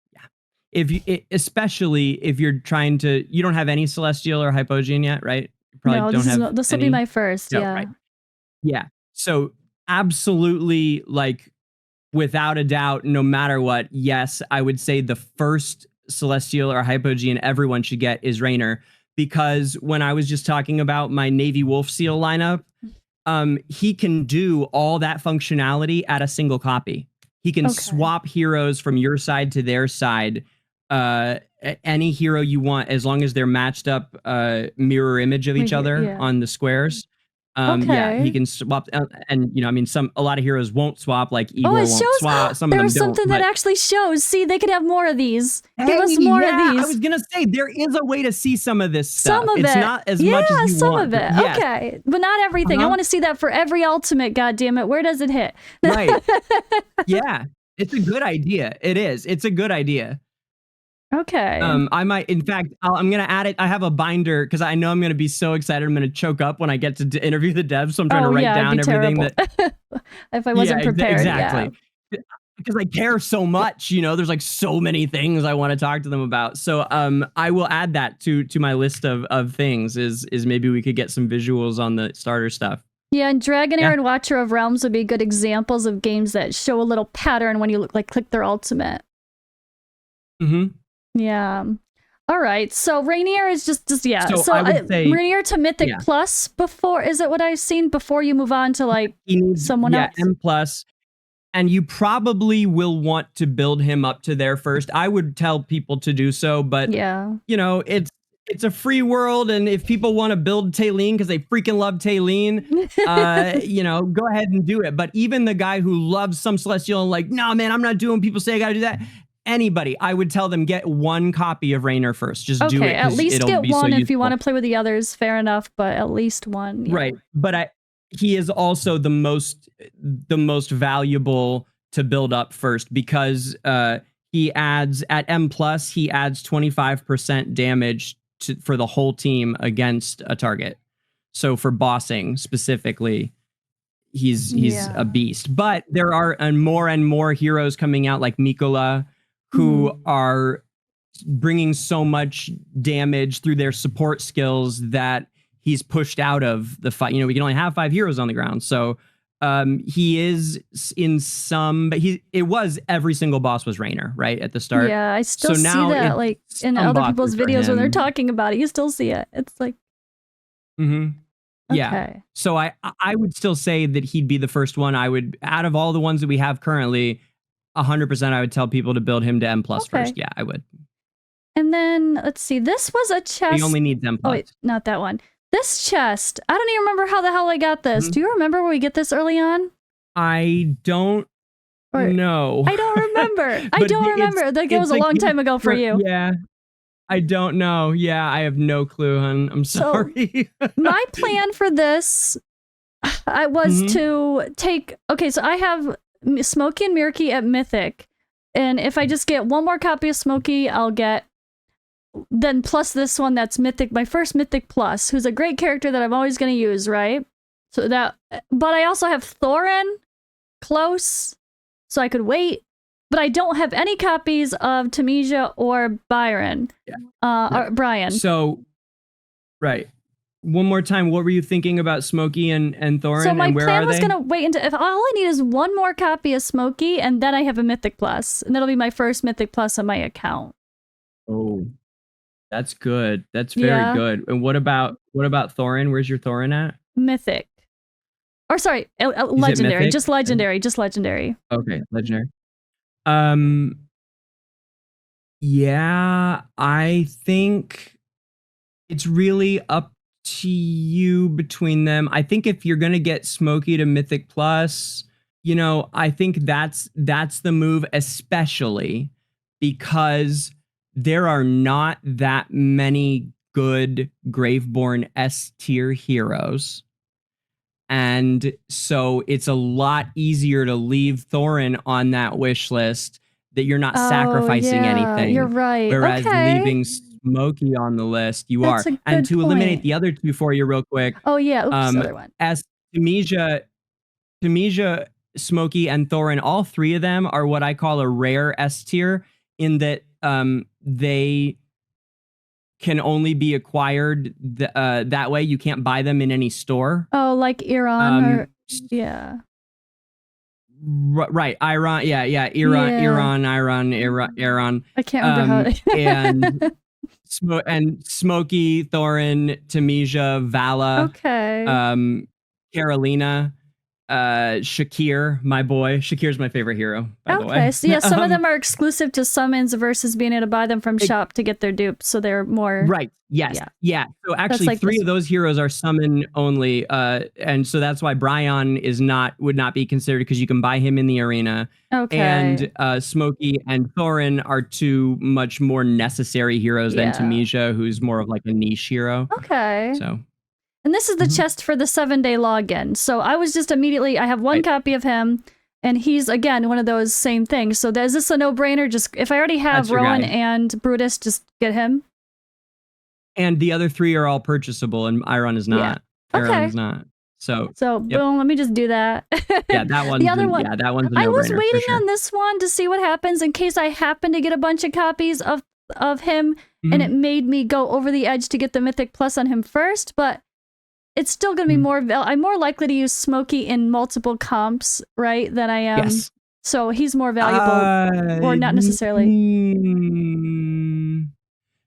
Especially if you're trying to, you don't have any Celestial or Hypogean yet, right? You probably don't have this will be my first. No, right. Yeah. So absolutely, like without a doubt, no matter what, yes, I would say the first Celestial or Hypogean everyone should get is Raynor, because when I was just talking about my Navy Wolf Seal lineup, he can do all that functionality at a single copy. He can swap heroes from your side to their side. Any hero you want, as long as they're matched up mirror image of each other on the squares. Yeah, he can swap, and you know, I mean, a lot of heroes won't swap, like Igor won't swap. Some of them don't. There was something that actually shows. See, they could have more of these. Give us more of these. I was gonna say there is a way to see some of this stuff. It's not as much as you some want. Of it. Yes. Okay, but not everything. I want to see that for every ultimate. God damn it, where does it hit? Right. Yeah, it's a good idea. It is. It's a good idea. Okay. I might, in fact, I'm gonna add it. I have a binder because I know I'm gonna be so excited. I'm gonna choke up when I get to interview the devs. So I'm trying to write down everything that. If I wasn't prepared, exactly. Because I care so much, you know. There's like so many things I want to talk to them about. So I will add that to my list of things. Is maybe we could get some visuals on the starter stuff. Yeah, and Dragonair and Watcher of Realms would be good examples of games that show a little pattern when you click their ultimate. Yeah. All right. So Rainier is just So I would say Rainier to Mythic Plus before, is it what I've seen before you move on to like someone else? Yeah, M plus. And you probably will want to build him up to there first. I would tell people to do so, but you know, it's a free world, and if people want to build Taylene because they freaking love Taylene, you know, go ahead and do it. But even the guy who loves some Celestial and like, no man, I'm not doing, people say I gotta do that. Anybody, I would tell them get one copy of Raynor first. Just do it. At least get one. If you want to play with the others, fair enough, but at least one. Right. But he is also the most valuable to build up first, because he adds at M+, he adds 25% damage for the whole team against a target. So for bossing specifically, he's a beast. But there are and more heroes coming out, like Mikola, who are bringing so much damage through their support skills that he's pushed out of the fight. We can only have 5 heroes on the ground, so he is in some, but it was every single boss was Raynor right at the start. Yeah, I still see that, like in other people's videos when they're talking about it, you still see it. It's like, yeah. Okay. So I would still say that he'd be the first one. I would, out of all the ones that we have currently, 100% I would tell people to build him to M+ first. Yeah, I would. And then let's see, this was a chest. He only needs M+. Oh wait, not that one. This chest, I don't even remember how the hell I got this. Do you remember where we get this early on? I don't know. I don't remember. I don't remember. Like, it was a long time ago for you. Yeah. I don't know. Yeah, I have no clue, hon. I'm sorry. So, my plan for this was to take... Okay, so I have Smokey and Mirky at Mythic. And if I just get one more copy of Smokey, I'll get... Then plus this one that's Mythic, my first Mythic Plus, who's a great character that I'm always going to use, right? So that... But I also have Thorin close, so I could wait. But I don't have any copies of Tamesia or Byron. Or Brian. So, right. One more time, what were you thinking about Smokey and Thorin? So my and where plan are was they? going to wait until... If all I need is one more copy of Smokey, and then I have a Mythic Plus. And that'll be my first Mythic Plus on my account. Oh, that's good. That's very good. And what about Thorin? Where's your Thorin at? Mythic. Or sorry, legendary. Just legendary. Just legendary. Okay, legendary. Yeah, I think it's really up to you between them. I think if you're gonna get Smokey to Mythic Plus, I think that's the move, especially because there are not that many good Graveborn S tier heroes. And so it's a lot easier to leave Thorin on that wish list, that you're not sacrificing anything. You're right. Whereas leaving Smokey on the list, you are. And to eliminate the other two for you real quick. Oh yeah, oops, other one. As Tamesia, Smokey, and Thorin, all three of them are what I call a rare S tier, in that they can only be acquired that way. You can't buy them in any store. Oh, like Iran Right, Iran, Iran. I can't remember how. And Smokey, Thorin, Tamesia, Vala, Carolina, Shakir, my boy. Shakir's my favorite hero, by the way. Okay, so yeah, some of them are exclusive to summons versus being able to buy them from shop to get their dupes, so they're more... Right, yes, yeah. So actually, like 3 of those heroes are summon only, and so that's why Brian would not be considered, because you can buy him in the arena. Okay. And Smokey and Thorin are 2 much more necessary heroes than Tamesia, who's more of like a niche hero. Okay. So... And this is the chest for the 7-day login. So I was just immediately, I have one copy of him, and he's, again, one of those same things. So is this a no-brainer? Just, if I already have Rowan and Brutus, just get him? And the other 3 are all purchasable, and Iron is not. Iron is not. So boom, let me just do that. Yeah, that one's that one's a no-brainer. I was waiting on this one to see what happens in case I happen to get a bunch of copies of him, and it made me go over the edge to get the Mythic Plus on him first, but it's still going to be more... I'm more likely to use Smokey in multiple comps, right, than I am. Yes. So he's more valuable, or not necessarily.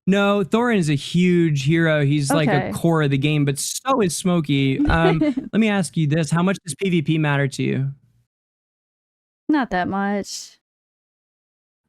No, Thorin is a huge hero. He's like a core of the game, but so is Smokey. Let me ask you this. How much does PvP matter to you? Not that much.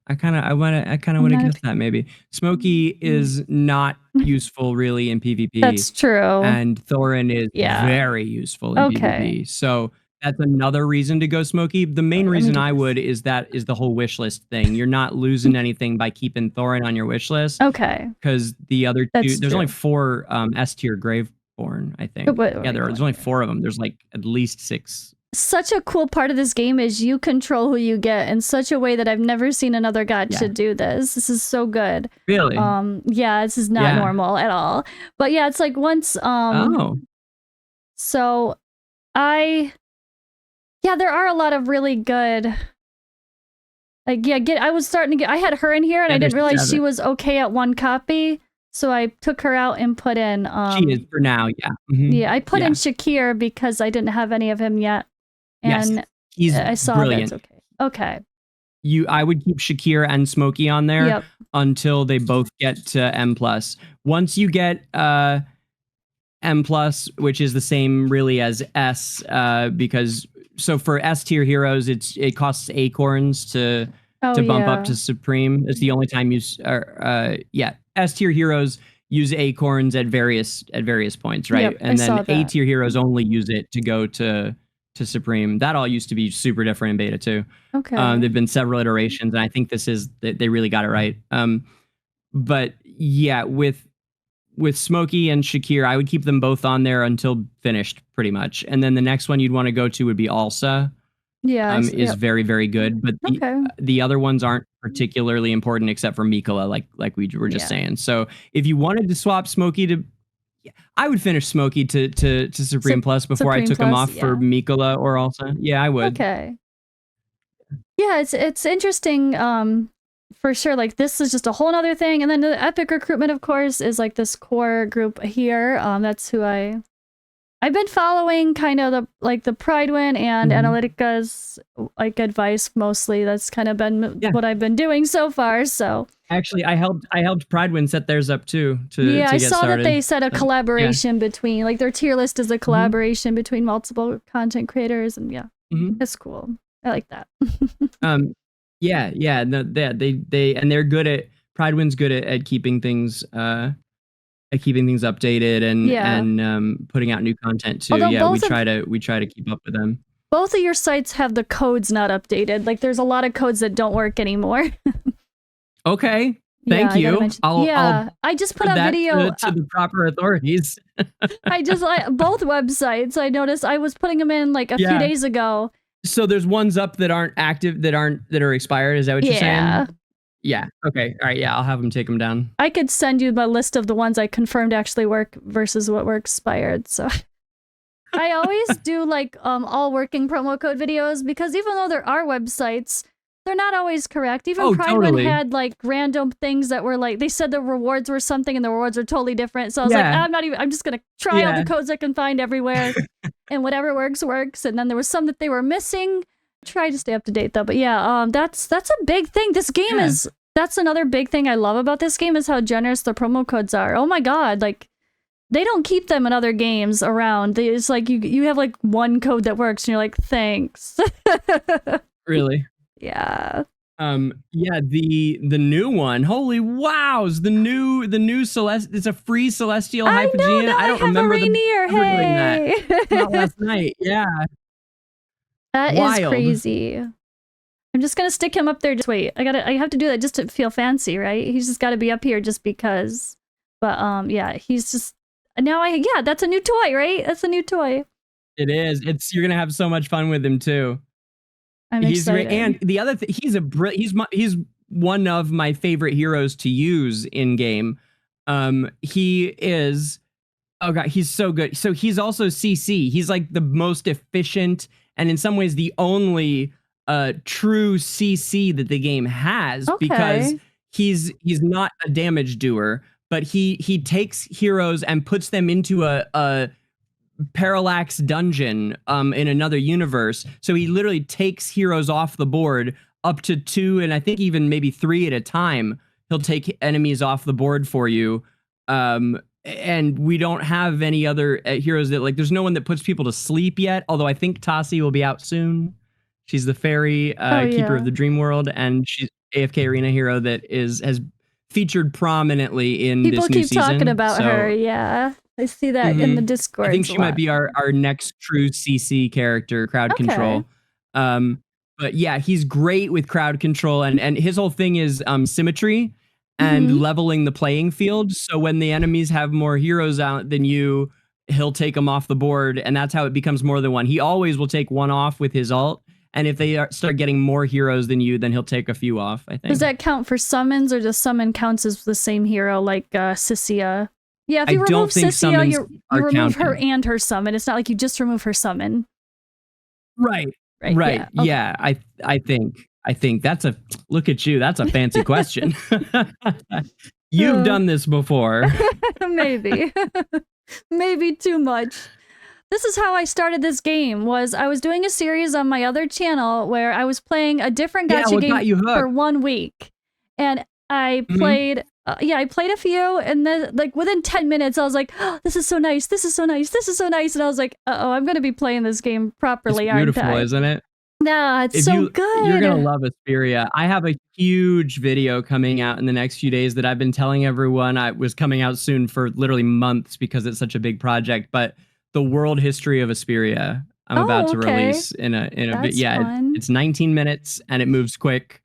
I kind of want to guess that maybe. Smokey is not useful really in PvP. That's true. And Thorin is very useful in PvP. So that's another reason to go Smokey. The main reason I would is the whole wish list thing. You're not losing anything by keeping Thorin on your wish list. Okay. Because the other 2, there's only 4 S tier Graveborn, I think. There's only 4 of them. There's like at least 6 such a cool part of this game is you control who you get in such a way that I've never seen another gacha do this. This is so good. Really? Yeah, this is not normal at all. But yeah, it's like once so there are a lot of really good, like, I was starting to get, I had her in here and I didn't realize she was okay at 1 copy. So I took her out and put in she is for now, yeah, I put in Shakir because I didn't have any of him yet. And I saw brilliant. That's okay. I would keep Shakir and Smokey on there until they both get to M+. Once you get M+, which is the same really as S, because so for S tier heroes, it costs acorns to bump up to Supreme. It's the only time you S tier heroes use acorns at various points, right? Yep, and then A tier heroes only use it to go to Supreme. That all used to be super different in beta too. Okay. There've been several iterations, and I think they really got it right. But yeah, with Smokey and Shakir, I would keep them both on there until finished, pretty much. And then the next one you'd want to go to would be Alsa. Yeah, is very, very good. But the other ones aren't particularly important except for Mikola, like we were just saying. So if you wanted to swap Smokey to, I would finish Smokey to Supreme Plus before I took him off for Mikola or Alsa. Yeah, I would. Okay. Yeah, it's interesting. For sure, like this is just a whole other thing. And then the epic recruitment, of course, is like this core group here. That's who I've been following, kind of the Pridewin and Analytica's like advice mostly. That's kind of been what I've been doing so far. So actually, I helped Pridewin set theirs up too. I saw that they set a collaboration between, like, their tier list is a collaboration between multiple content creators, and it's cool. I like that. No, they're good at, Pridewin's good at keeping things updated and putting out new content too. Although we try to keep up with them. Both of your sites have the codes not updated. Like, there's a lot of codes that don't work anymore. Okay. Thank you. I just put a video to the proper authorities. Both websites. I noticed I was putting them in like a few days ago. So there's ones up that aren't active, that are expired. Is that what you're saying? Yeah. Okay. All right. Yeah. I'll have them take them down. I could send you my list of the ones I confirmed actually work versus what were expired. So I always do like all working promo code videos, because even though there are websites, they're not always correct. Even Pridewin had like random things that were like, they said the rewards were something and the rewards were totally different. So I was like, I'm just going to try all the codes I can find everywhere and whatever works. And then there was some that they were missing. Try to stay up to date though. But that's a big thing. This game that's another big thing I love about this game, is how generous the promo codes are. Oh my God. Like, they don't keep them in other games around. It's like you have like one code that works and you're like, thanks. Really? Yeah. The new one. Holy wows! The new Celeste. It's a free Celestial Hypogean. I don't remember Rainier. Hey, that. Not last night. Yeah. That is crazy. I'm just gonna stick him up there. Just wait. I have to do that just to feel fancy, right? He's just got to be up here just because. But he's just now. That's a new toy, right? That's a new toy. It is. You're gonna have so much fun with him too. He's great. And the other thing, he's one of my favorite heroes to use in game. He is, oh God, he's so good. So he's also CC. He's like the most efficient and in some ways the only true CC that the game has, because he's not a damage doer, but he takes heroes and puts them into a parallax dungeon in another universe. So he literally takes heroes off the board up to 2 and I think even maybe 3 at a time. He'll take enemies off the board for you. And we don't have any other heroes that, like, there's no one that puts people to sleep yet, although I think Tassi will be out soon. She's the fairy keeper of the dream world, and she's AFK arena hero that has featured prominently in people this new season. People keep talking about her. Yeah, I see that in the Discord. I think she might be our next true CC character, crowd control. But yeah, he's great with crowd control, and his whole thing is symmetry and leveling the playing field. So when the enemies have more heroes out than you, he'll take them off the board, and that's how it becomes more than one. He always will take one off with his ult, and if they start getting more heroes than you, then he'll take a few off, I think. Does that count for summons, or does summon counts as the same hero, like Cyssia? Yeah, if you remove Cyssia, you remove her and her summon. It's not like you just remove her summon. Right. Yeah, I think that's a, look at you, that's a fancy question. You've done this before. Maybe. Maybe too much. This is how I started this game. I was doing a series on my other channel where I was playing a different gacha game for 1 week. And I played I played a few, and then like within 10 minutes I was like, oh, this is so nice, this is so nice, this is so nice. And I was like, uh-oh, I'm gonna be playing this game properly, it's beautiful, aren't I? Isn't it? Yeah, it's so good. You're gonna love Asperia. I have a huge video coming out in the next few days that I've been telling everyone I was coming out soon for literally months because it's such a big project. But the world history of Asperia, I'm about to release in a bit. Yeah, it's 19 minutes and it moves quick.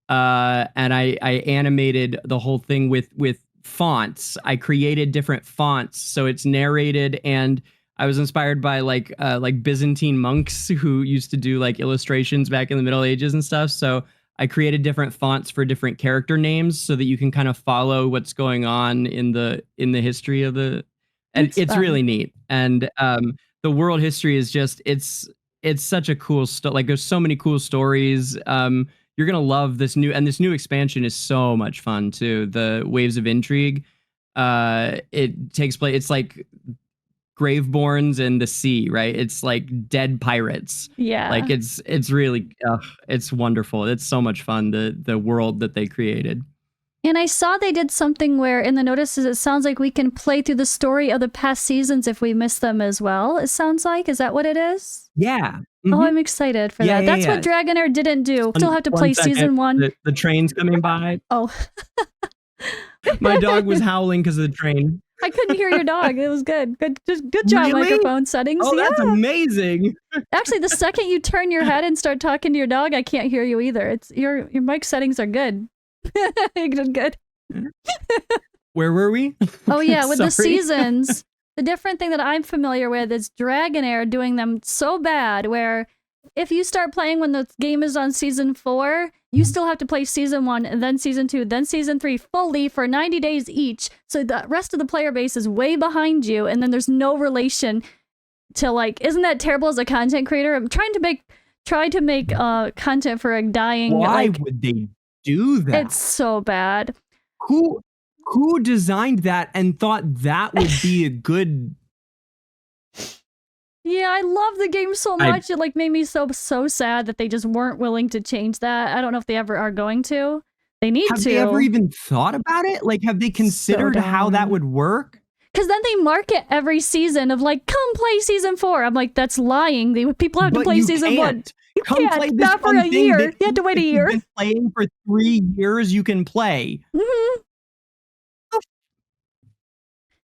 And I animated the whole thing with fonts. I created different fonts, so it's narrated, and I was inspired by like Byzantine monks who used to do like illustrations back in the Middle Ages and stuff. So I created different fonts for different character names so that you can kind of follow what's going on in the history of the. And it's really neat. And the world history is just it's such a cool like there's so many cool stories. You're gonna love this new expansion is so much fun too. The Waves of Intrigue. It takes place. It's like Graveborns and the sea, right? It's like dead pirates. Yeah. Like it's really it's wonderful. It's so much fun, the world that they created. And I saw they did something where in the notices it sounds like we can play through the story of the past seasons if we miss them as well. It sounds like, is that what it is? Yeah. Oh, I'm excited for that. That's what Dragonair didn't do. Still have to play season 1. The train's coming by. Oh. My dog was howling because of the train. I couldn't hear your dog. It was good. Good job, really? Microphone settings. Oh, that's amazing. Actually, the second you turn your head and start talking to your dog, I can't hear you either. It's your mic settings are good. You did good. Where were we? Oh yeah, with the seasons. The different thing that I'm familiar with is Dragonair doing them so bad where if you start playing when the game is on season 4, you still have to play season 1 and then season 2, then season 3 fully for 90 days each. So the rest of the player base is way behind you, and then there's no relation to like, isn't that terrible as a content creator? I'm trying to make content for a dying. Why would they do that? It's so bad. Who designed that and thought that would be a good? Yeah, I love the game so much. It like made me so sad that they just weren't willing to change that. I don't know if they ever are going to. They need to. Have they ever even thought about it? Like, have they considered how that would work? Because then they market every season of like, come play season 4. I'm like, that's lying. People have to play season 1. You can't. Play this not for a year. You have to wait a year. You've been playing for 3 years. You can play. Mm-hmm.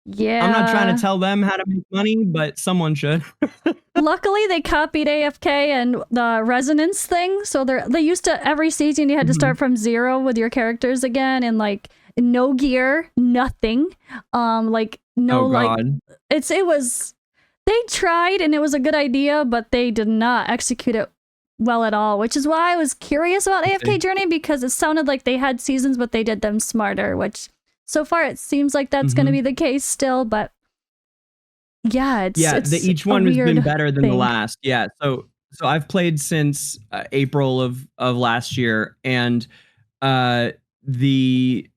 Yeah. I'm not trying to tell them how to make money, but someone should. Luckily, they copied AFK and the resonance thing. So they used to, every season you had to start from 0 with your characters again, and like no gear, nothing. Like no they tried and it was a good idea, but they did not execute it well at all, which is why I was curious about AFK Journey, because it sounded like they had seasons, but they did them smarter, which so far it seems like that's going to be the case still, but yeah, each one has been better than the last. Yeah. So I've played since April of last year, and the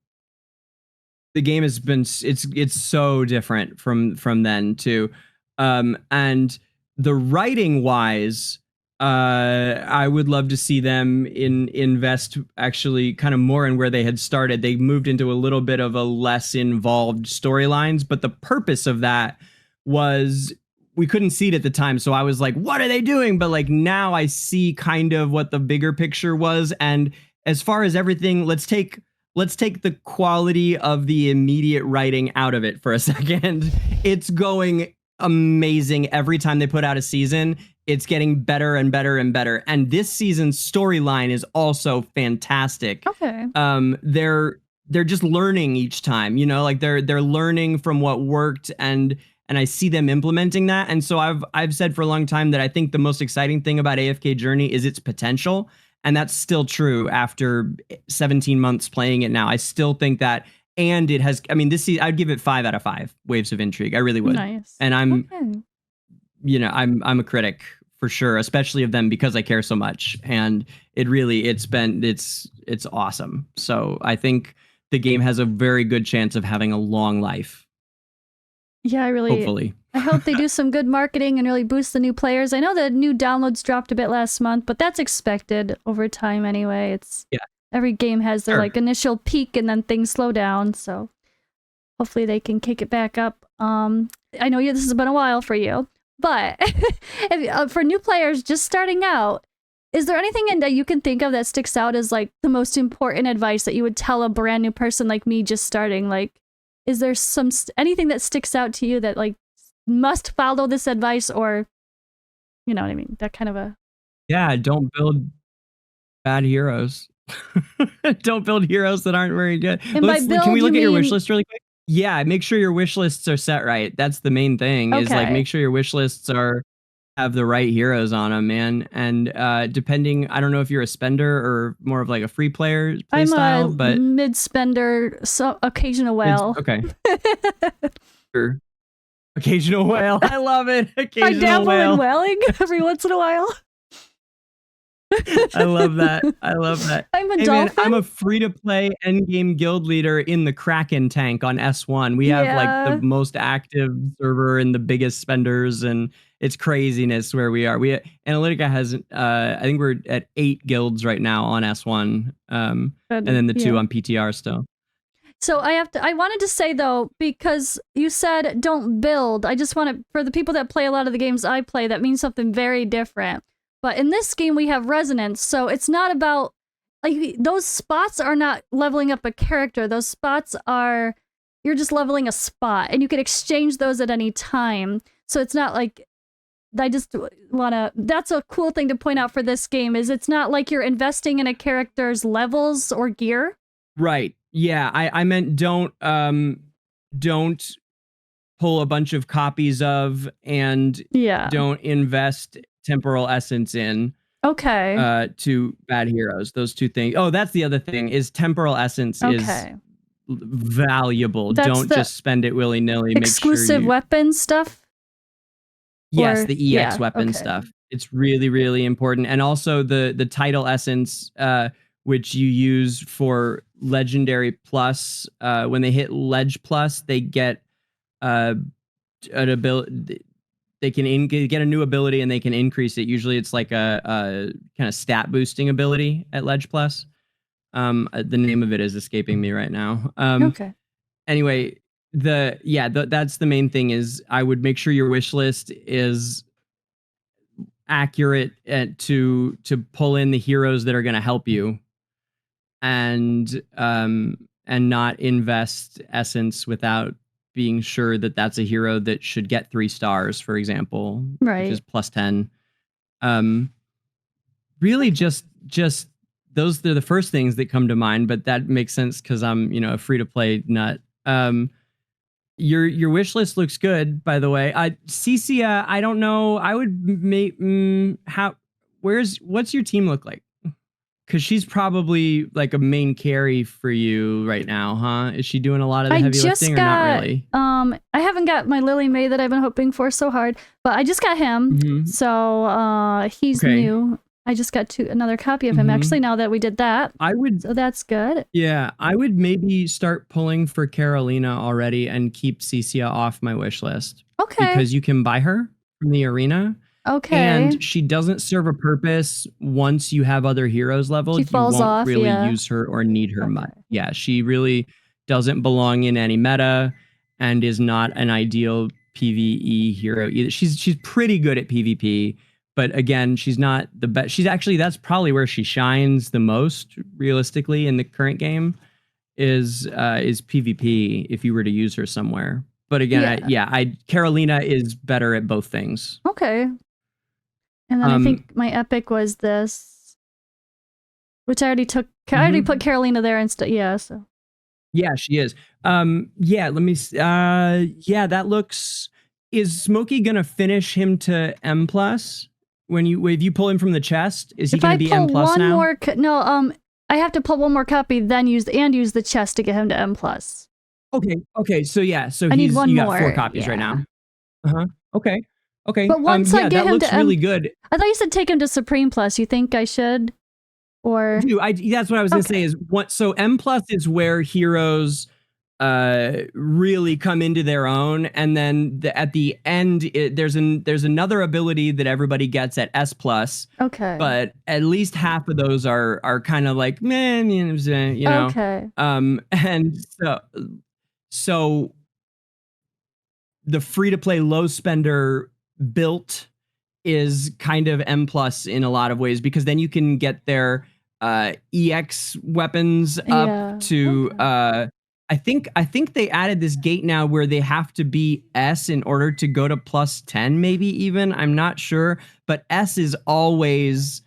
game has been, it's so different from then too. And the writing wise, I would love to see them invest actually kind of more in where they had started. They moved into a little bit of a less involved storylines, but the purpose of that was we couldn't see it at the time. So I was like, what are they doing? But like now I see kind of what the bigger picture was. And as far as everything, let's take the quality of the immediate writing out of it for a second. It's going amazing every time they put out a season. It's getting better and better and better. And this season's storyline is also fantastic. Okay. They're just learning each time, you know, like they're learning from what worked and and I see them implementing that. And so I've said for a long time that I think the most exciting thing about AFK Journey is its potential, and that's still true after 17 months playing it now. I still think that, and it has. I mean, I'd give it 5 out of 5 waves of intrigue. I really would. Nice. And I'm, okay. you know, I'm a critic for sure, especially of them because I care so much, and it's awesome. So I think the game has a very good chance of having a long life. Yeah, Hopefully. I hope they do some good marketing and really boost the new players. I know the new downloads dropped a bit last month, but that's expected over time anyway. Every game has their like initial peak and then things slow down, so hopefully they can kick it back up. I know this has been a while for you, but for new players just starting out, is there anything that you can think of that sticks out as like the most important advice that you would tell a brand new person like me just starting? Like, is there anything that sticks out to you that like must follow this advice, or you know what I mean? That kind of a... Yeah, don't build bad heroes. Don't build heroes that aren't very good. And by build, can we look at your wish list really quick? Yeah, make sure your wish lists are set right. That's the main thing. Is like make sure your wish lists have the right heroes on them, man. And depending, I don't know if you're a spender or more of like a free player play style, but mid spender, so occasional whale. Okay. Sure. Occasional whale. I love it. Occasional I dabble in whaling every once in a while. I love that. I love that. I'm a dolphin. Man, I'm a free-to-play endgame guild leader in the Kraken tank on S1. We have like the most active server and the biggest spenders, and it's craziness where we are. Analytica has, I think we're at 8 guilds right now on S1, and then the 2 on PTR still. So I wanted to say though, because you said don't build, I just want to, for the people that play a lot of the games I play, that means something very different. But in this game, we have resonance, so it's not about, like, those spots are not leveling up a character. Those spots are, you're just leveling a spot, and you can exchange those at any time. So it's not like, I just want to, that's a cool thing to point out for this game, is it's not like you're investing in a character's levels or gear. Right. Yeah, I meant don't pull a bunch of copies of, and don't invest temporal essence in to bad heroes. Those two things. Oh, that's the other thing, is temporal essence is valuable. Don't just spend it willy-nilly. Exclusive weapon stuff? Yes, the EX weapon stuff. It's really, really important. And also the title essence, which you use for legendary plus. When they hit ledge plus, they get an ability. They can get a new ability, and they can increase it. Usually it's like a kind of stat boosting ability at Ledge Plus. The name of it is escaping me right now. Anyway, that's the main thing, is I would make sure your wish list is accurate to pull in the heroes that are going to help you, and not invest essence without being sure that that's a hero that should get 3 stars, for example, which is plus 10. Really just those are the first things that come to mind, but that makes sense because I'm, a free-to-play nut. Your wish list looks good, by the way. Cicia, I don't know. I would make what's your team look like? Because she's probably like a main carry for you right now, huh? Is she doing a lot of the heavy lifting or not really? I haven't got my Lily May that I've been hoping for so hard, but I just got him. So he's new. I just got another copy of him actually now that we did that. So that's good. Yeah, I would maybe start pulling for Carolina already and keep Cicia off my wish list. Okay. Because you can buy her from the arena. Okay. And she doesn't serve a purpose once you have other heroes leveled. She falls you won't off, really use her or need her much. Yeah, she really doesn't belong in any meta and is not an ideal PvE hero either. She's pretty good at PvP, but again, she's not the best. She's actually, that's probably where she shines the most realistically in the current game is PvP if you were to use her somewhere. But again, Carolina is better at both things. Okay. And then I think my epic was this, which I already took. I already put Carolina there instead. Yeah, so. Yeah, she is. Let me. That looks. is Smokey gonna finish him to M plus if you pull him from the chest? Is he gonna be M plus now? I have to pull one more copy, then use the chest to get him to M plus. Okay. So yeah, so I need one you more. got 4 copies right now. Okay. But once I get that him looks to really good. I thought you said take him to Supreme Plus. You think I should? Or That's what I was gonna say. So M plus is where heroes really come into their own, and then at the end there's another ability that everybody gets at S plus. Okay. But at least half of those are kind of like man, you know. Okay. And so the free to play low spender built is kind of M plus in a lot of ways, because then you can get their EX weapons up to I think they added this gate now where they have to be S in order to go to plus 10, maybe even. I'm not sure, but S is always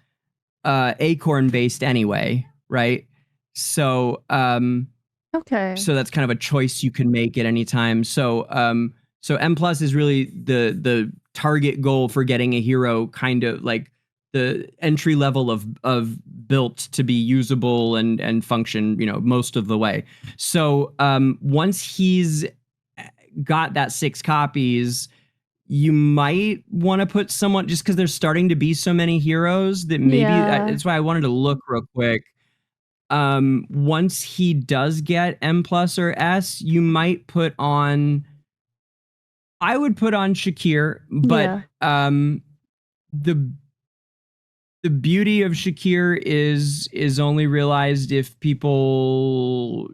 acorn based anyway, right? So so that's kind of a choice you can make at any time. So M plus is really the target goal for getting a hero, kind of like the entry level of built to be usable and function, most of the way. So once he's got that 6 copies, you might want to put someone, just because there's starting to be so many heroes that maybe that's why I wanted to look real quick. Once he does get M plus or S, you might put on. I would put on Shakir, but the beauty of Shakir is only realized if people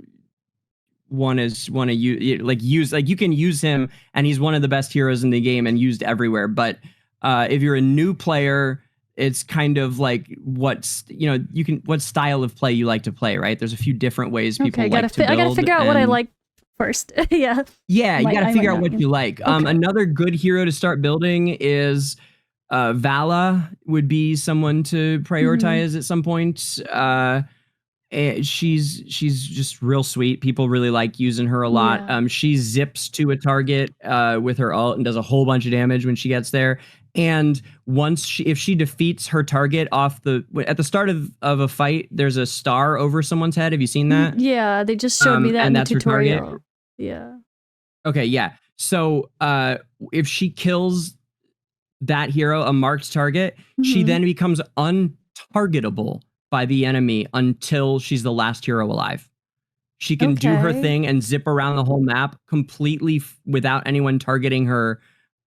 want to use you can use him, and he's one of the best heroes in the game and used everywhere. But if you're a new player, it's kind of like what style of play you like to play, right? There's a few different ways people like to build. I gotta figure out what I like first. Yeah, you gotta figure out what you like. Another good hero to start building is Vala would be someone to prioritize at some point. She's just real sweet. People really like using her a lot. She zips to a target with her ult and does a whole bunch of damage when she gets there. And if she defeats her target at the start of a fight, there's a star over someone's head. Have you seen that? Yeah, they just showed me that in the tutorial. Her target. Yeah. Okay, yeah. So if she kills that hero, a marked target, she then becomes untargetable by the enemy until she's the last hero alive. She can do her thing and zip around the whole map completely without anyone targeting her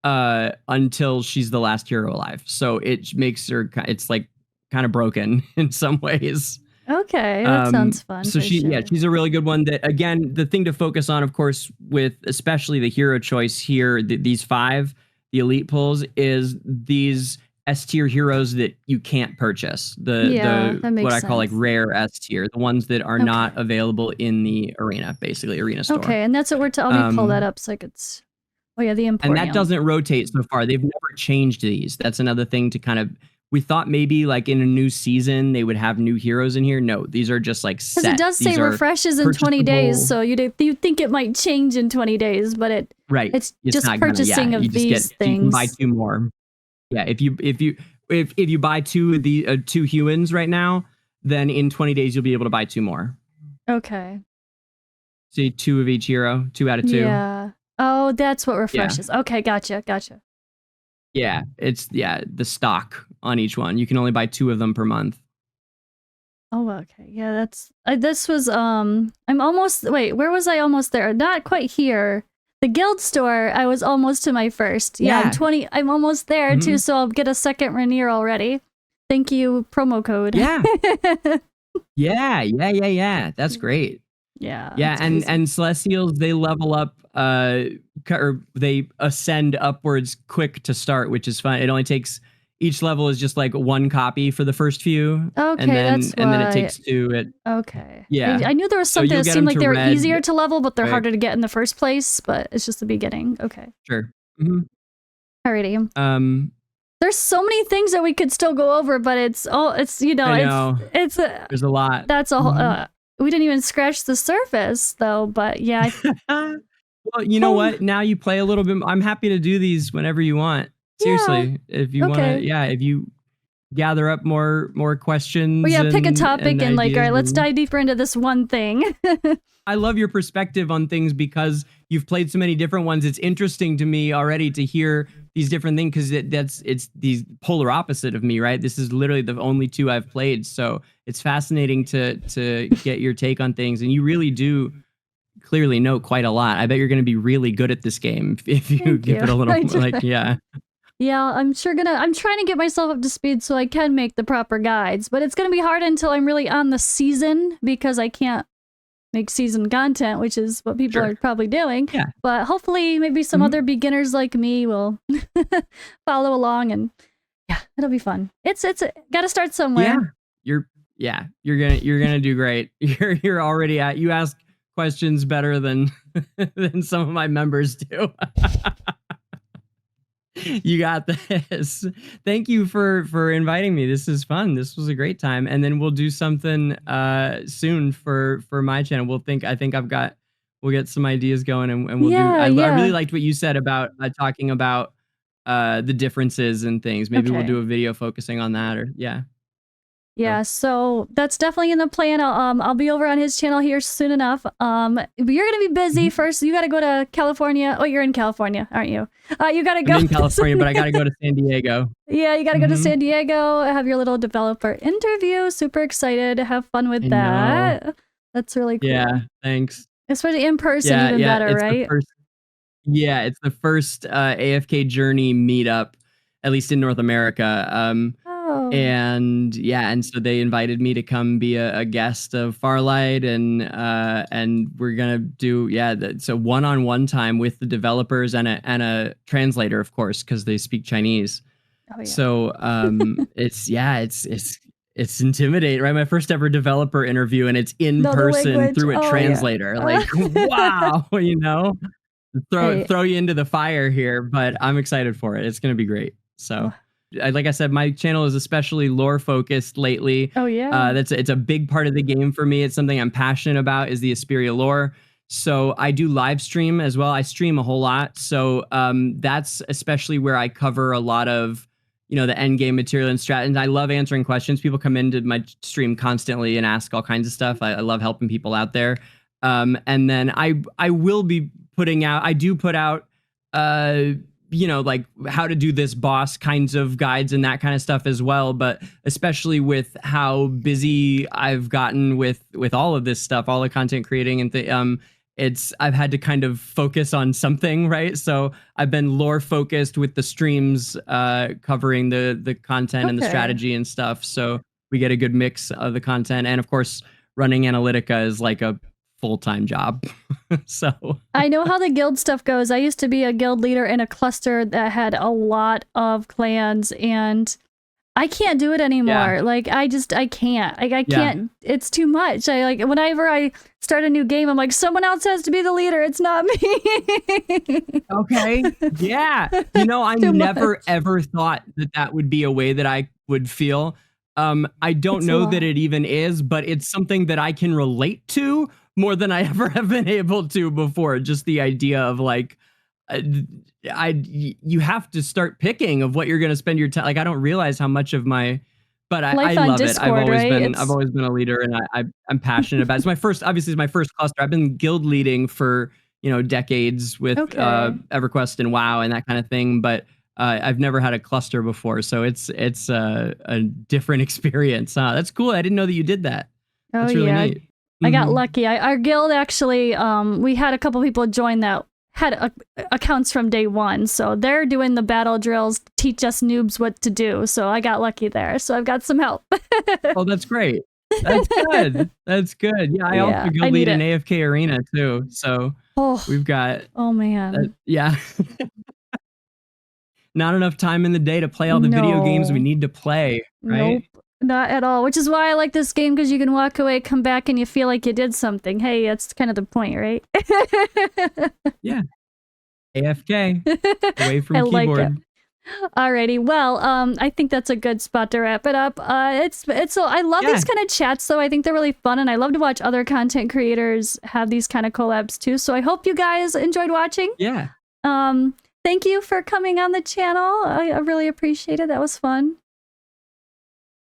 until she's the last hero alive. So it makes her, it's like kind of broken in some ways. Okay, that sounds fun. So she's a really good one. That, again, the thing to focus on, of course, with especially the hero choice here, these 5, the elite pulls, is these S tier heroes that you can't purchase. The what I call like rare S tier, the ones that are not available in the arena, basically arena store. Okay, and that's what we're let me pull that up so I could. Oh yeah, the Emporium. And that doesn't rotate so far. They've never changed these. That's another thing to kind of. We thought maybe like in a new season they would have new heroes in here. No, these are just like set. Because it does say refreshes in 20 days, so you think it might change in 20 days, but it's just purchasing of these things. You can buy 2 more. Yeah, if you buy 2 of the 2 humans right now, then in 20 days you'll be able to buy 2 more. Okay. See, 2 of each hero, 2 out of 2. Yeah. Oh, that's what refreshes. Yeah. Okay, gotcha. Yeah, it's the stock on each one. You can only buy 2 of them per month. Oh, okay. Yeah, that's this was I'm almost where was I almost there? Not quite here. The guild store, I was almost to my first. Yeah, I'm almost there too, so I'll get a second Rainier already. Thank you, promo code. Yeah. Yeah. That's great. Yeah. Yeah, and Celestials, they level up or they ascend upwards quick to start, which is fun. It only takes, each level is just like 1 copy for the first few. Okay, and then that's why. And then it takes 2. Okay. Yeah. I knew there was something that seemed like they were easier to level, but they're harder to get in the first place, but it's just the beginning. Okay. Sure. Alrighty. There's so many things that we could still go over, but it's there's a lot. That's a whole we didn't even scratch the surface though, but yeah. Well, you know what? Now you play a little bit. I'm happy to do these whenever you want. Yeah. Seriously, if you want to, Okay. yeah, if you gather up more Well, questions yeah, pick a and topic and like, all ideas. right, let's dive deeper into this one thing. I love your perspective on things because you've played so many different ones. It's interesting to me already to hear these different things because it's these polar opposite of me, right? This is literally the only two I've played, so it's fascinating to get your take on things, and you really do clearly know quite a lot. I bet you're going to be really good at this game if you Thank give you. it a little like, yeah. Yeah, I'm trying to get myself up to speed so I can make the proper guides, but it's gonna be hard until I'm really on the season because I can't make season content, which is what people Sure. are probably doing. Yeah. But hopefully maybe some other beginners like me will follow along, and yeah, it'll be fun. It's gotta start somewhere. You're gonna do great. You're already at, you ask questions better than than some of my members do. You got this. Thank you for inviting me. This is fun. This was a great time. And then we'll do something soon for my channel. I think we'll get some ideas going, and we'll do. I really liked what you said about talking about the differences and things. Maybe we'll Okay. do a video focusing on that, or yeah. Yeah, so that's definitely in the plan. I'll be over on his channel here soon enough. But you're gonna be busy first. You gotta go to California. Oh, you're in California, aren't you? You gotta go. I'm in California, but I gotta go to San Diego. Yeah, you gotta go to San Diego. Have your little developer interview. Super excited to have fun with that. Know. That's really cool. Yeah, thanks. Especially in person, even better, right? It's the first AFK Journey meetup, at least in North America. And yeah, and so they invited me to come be a guest of Farlight, and we're gonna do so one-on-one time with the developers and a translator, of course, because they speak Chinese. Oh, yeah. So it's intimidating, right? My first ever developer interview, and it's in person through a translator. Yeah. Like, wow, you know, throw you into the fire here, but I'm excited for it. It's gonna be great. So. Like I said, my channel is especially lore focused lately. Oh yeah, it's a big part of the game for me. It's something I'm passionate about, is the Asperia lore. So I do live stream as well. I stream a whole lot. So that's especially where I cover a lot of, you know, the end game material and strat. And I love answering questions. People come into my stream constantly and ask all kinds of stuff. I love helping people out there. And then I will be putting out. I do put out. You know, like how to do this boss kinds of guides and that kind of stuff as well. But especially with how busy I've gotten with all of this stuff, all the content creating and I've had to kind of focus on something, right? So I've been lore focused with the streams, covering the content and the strategy and stuff. So we get a good mix of the content. And of course, running Analytica is like a full-time job. So I know how the guild stuff goes. I used to be a guild leader in a cluster that had a lot of clans, and I can't do it anymore. Yeah. Like I can't. Like I can't. It's too much. Whenever I start a new game, I'm like, someone else has to be the leader. It's not me. Okay. Yeah. You know, I never ever thought that would be a way that I would feel. I don't know that it even is, but it's something that I can relate to more than I ever have been able to before. Just the idea of like, you have to start picking of what you're going to spend your time. Like, I don't realize how much of my, but I love Discord, it. I've always been a leader, and I'm passionate about it. It's my first cluster. I've been guild leading for, you know, decades with EverQuest and WoW and that kind of thing. But I've never had a cluster before, so it's a different experience. That's cool. I didn't know that you did that. That's really neat. I got lucky. Our guild actually, we had a couple people join that had accounts from day one, so they're doing the battle drills, teach us noobs what to do. So I got lucky there. So I've got some help. Oh, that's great. That's good. That's good. Yeah, I also guild lead in AFK Arena too. So we've got. Oh man. Yeah. Not enough time in the day to play all the video games we need to play, right? Nope, not at all. Which is why I like this game, because you can walk away, come back, and you feel like you did something. Hey, that's kind of the point, right? Yeah. AFK, away from keyboard. Like it. Alrighty, well, I think that's a good spot to wrap it up. It's so I love these kind of chats though. I think they're really fun, and I love to watch other content creators have these kind of collabs too. So I hope you guys enjoyed watching. Yeah. Thank you for coming on the channel. I really appreciate it. That was fun.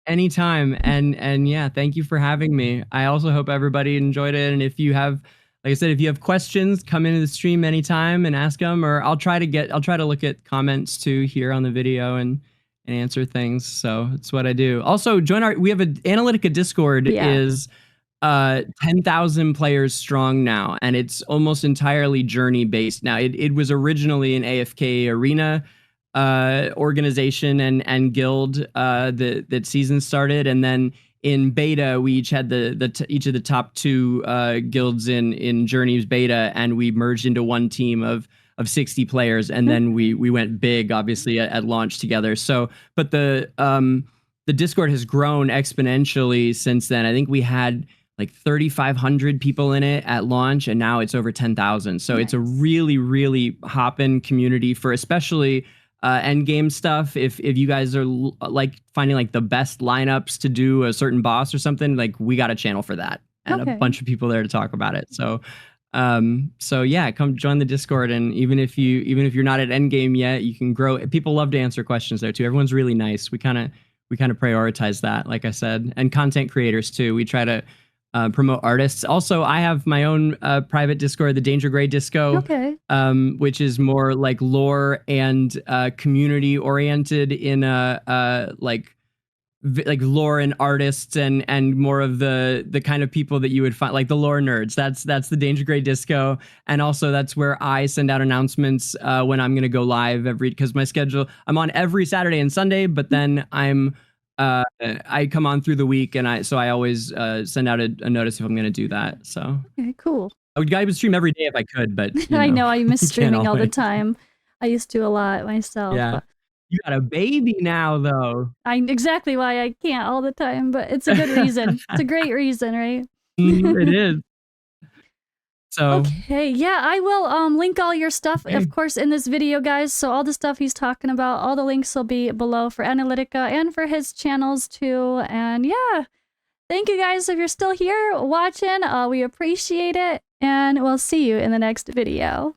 Anytime. And yeah, thank you for having me. I also hope everybody enjoyed it. And if you have, like I said, if you have questions, come into the stream anytime and ask them, or I'll try to look at comments too here on the video and answer things. So it's what I do. Also we have an Analytica Discord is 10,000 players strong now, and it's almost entirely journey based. Now it was originally an AFK arena organization and guild that season started, and then in beta we each had each of the top 2 guilds in Journey's beta, and we merged into one team of 60 players, and then we went big obviously at launch together. So but the Discord has grown exponentially since then. I think we had like 3,500 people in it at launch, and now it's over 10,000. So it's a really, really hopping community for especially end game stuff. If you guys are like finding like the best lineups to do a certain boss or something, like we got a channel for that and a bunch of people there to talk about it. So so yeah, come join the Discord, and even if you're not at end game yet, you can grow. People love to answer questions there too. Everyone's really nice. We kind of prioritize that, like I said, and content creators too. We try to promote artists. Also, I have my own private Discord, the Danger Gray Disco, which is more like lore and community oriented in like lore and artists and more of the kind of people that you would find, like the lore nerds. That's the Danger Gray Disco, and also that's where I send out announcements when I'm gonna go live because my schedule, I'm on every Saturday and Sunday, but then I come on through the week, and I always send out a notice if I'm going to do that. So okay, cool. I would stream every day if I could, but I know I miss streaming all the time. I used to a lot myself. Yeah, but you got a baby now, though. Exactly why I can't all the time, but it's a good reason. It's a great reason, right? It is. So okay, yeah, I will link all your stuff, of course, in this video, guys. So all the stuff he's talking about, all the links will be below for Analytica and for his channels too. And yeah, thank you guys if you're still here watching. We appreciate it, and we'll see you in the next video.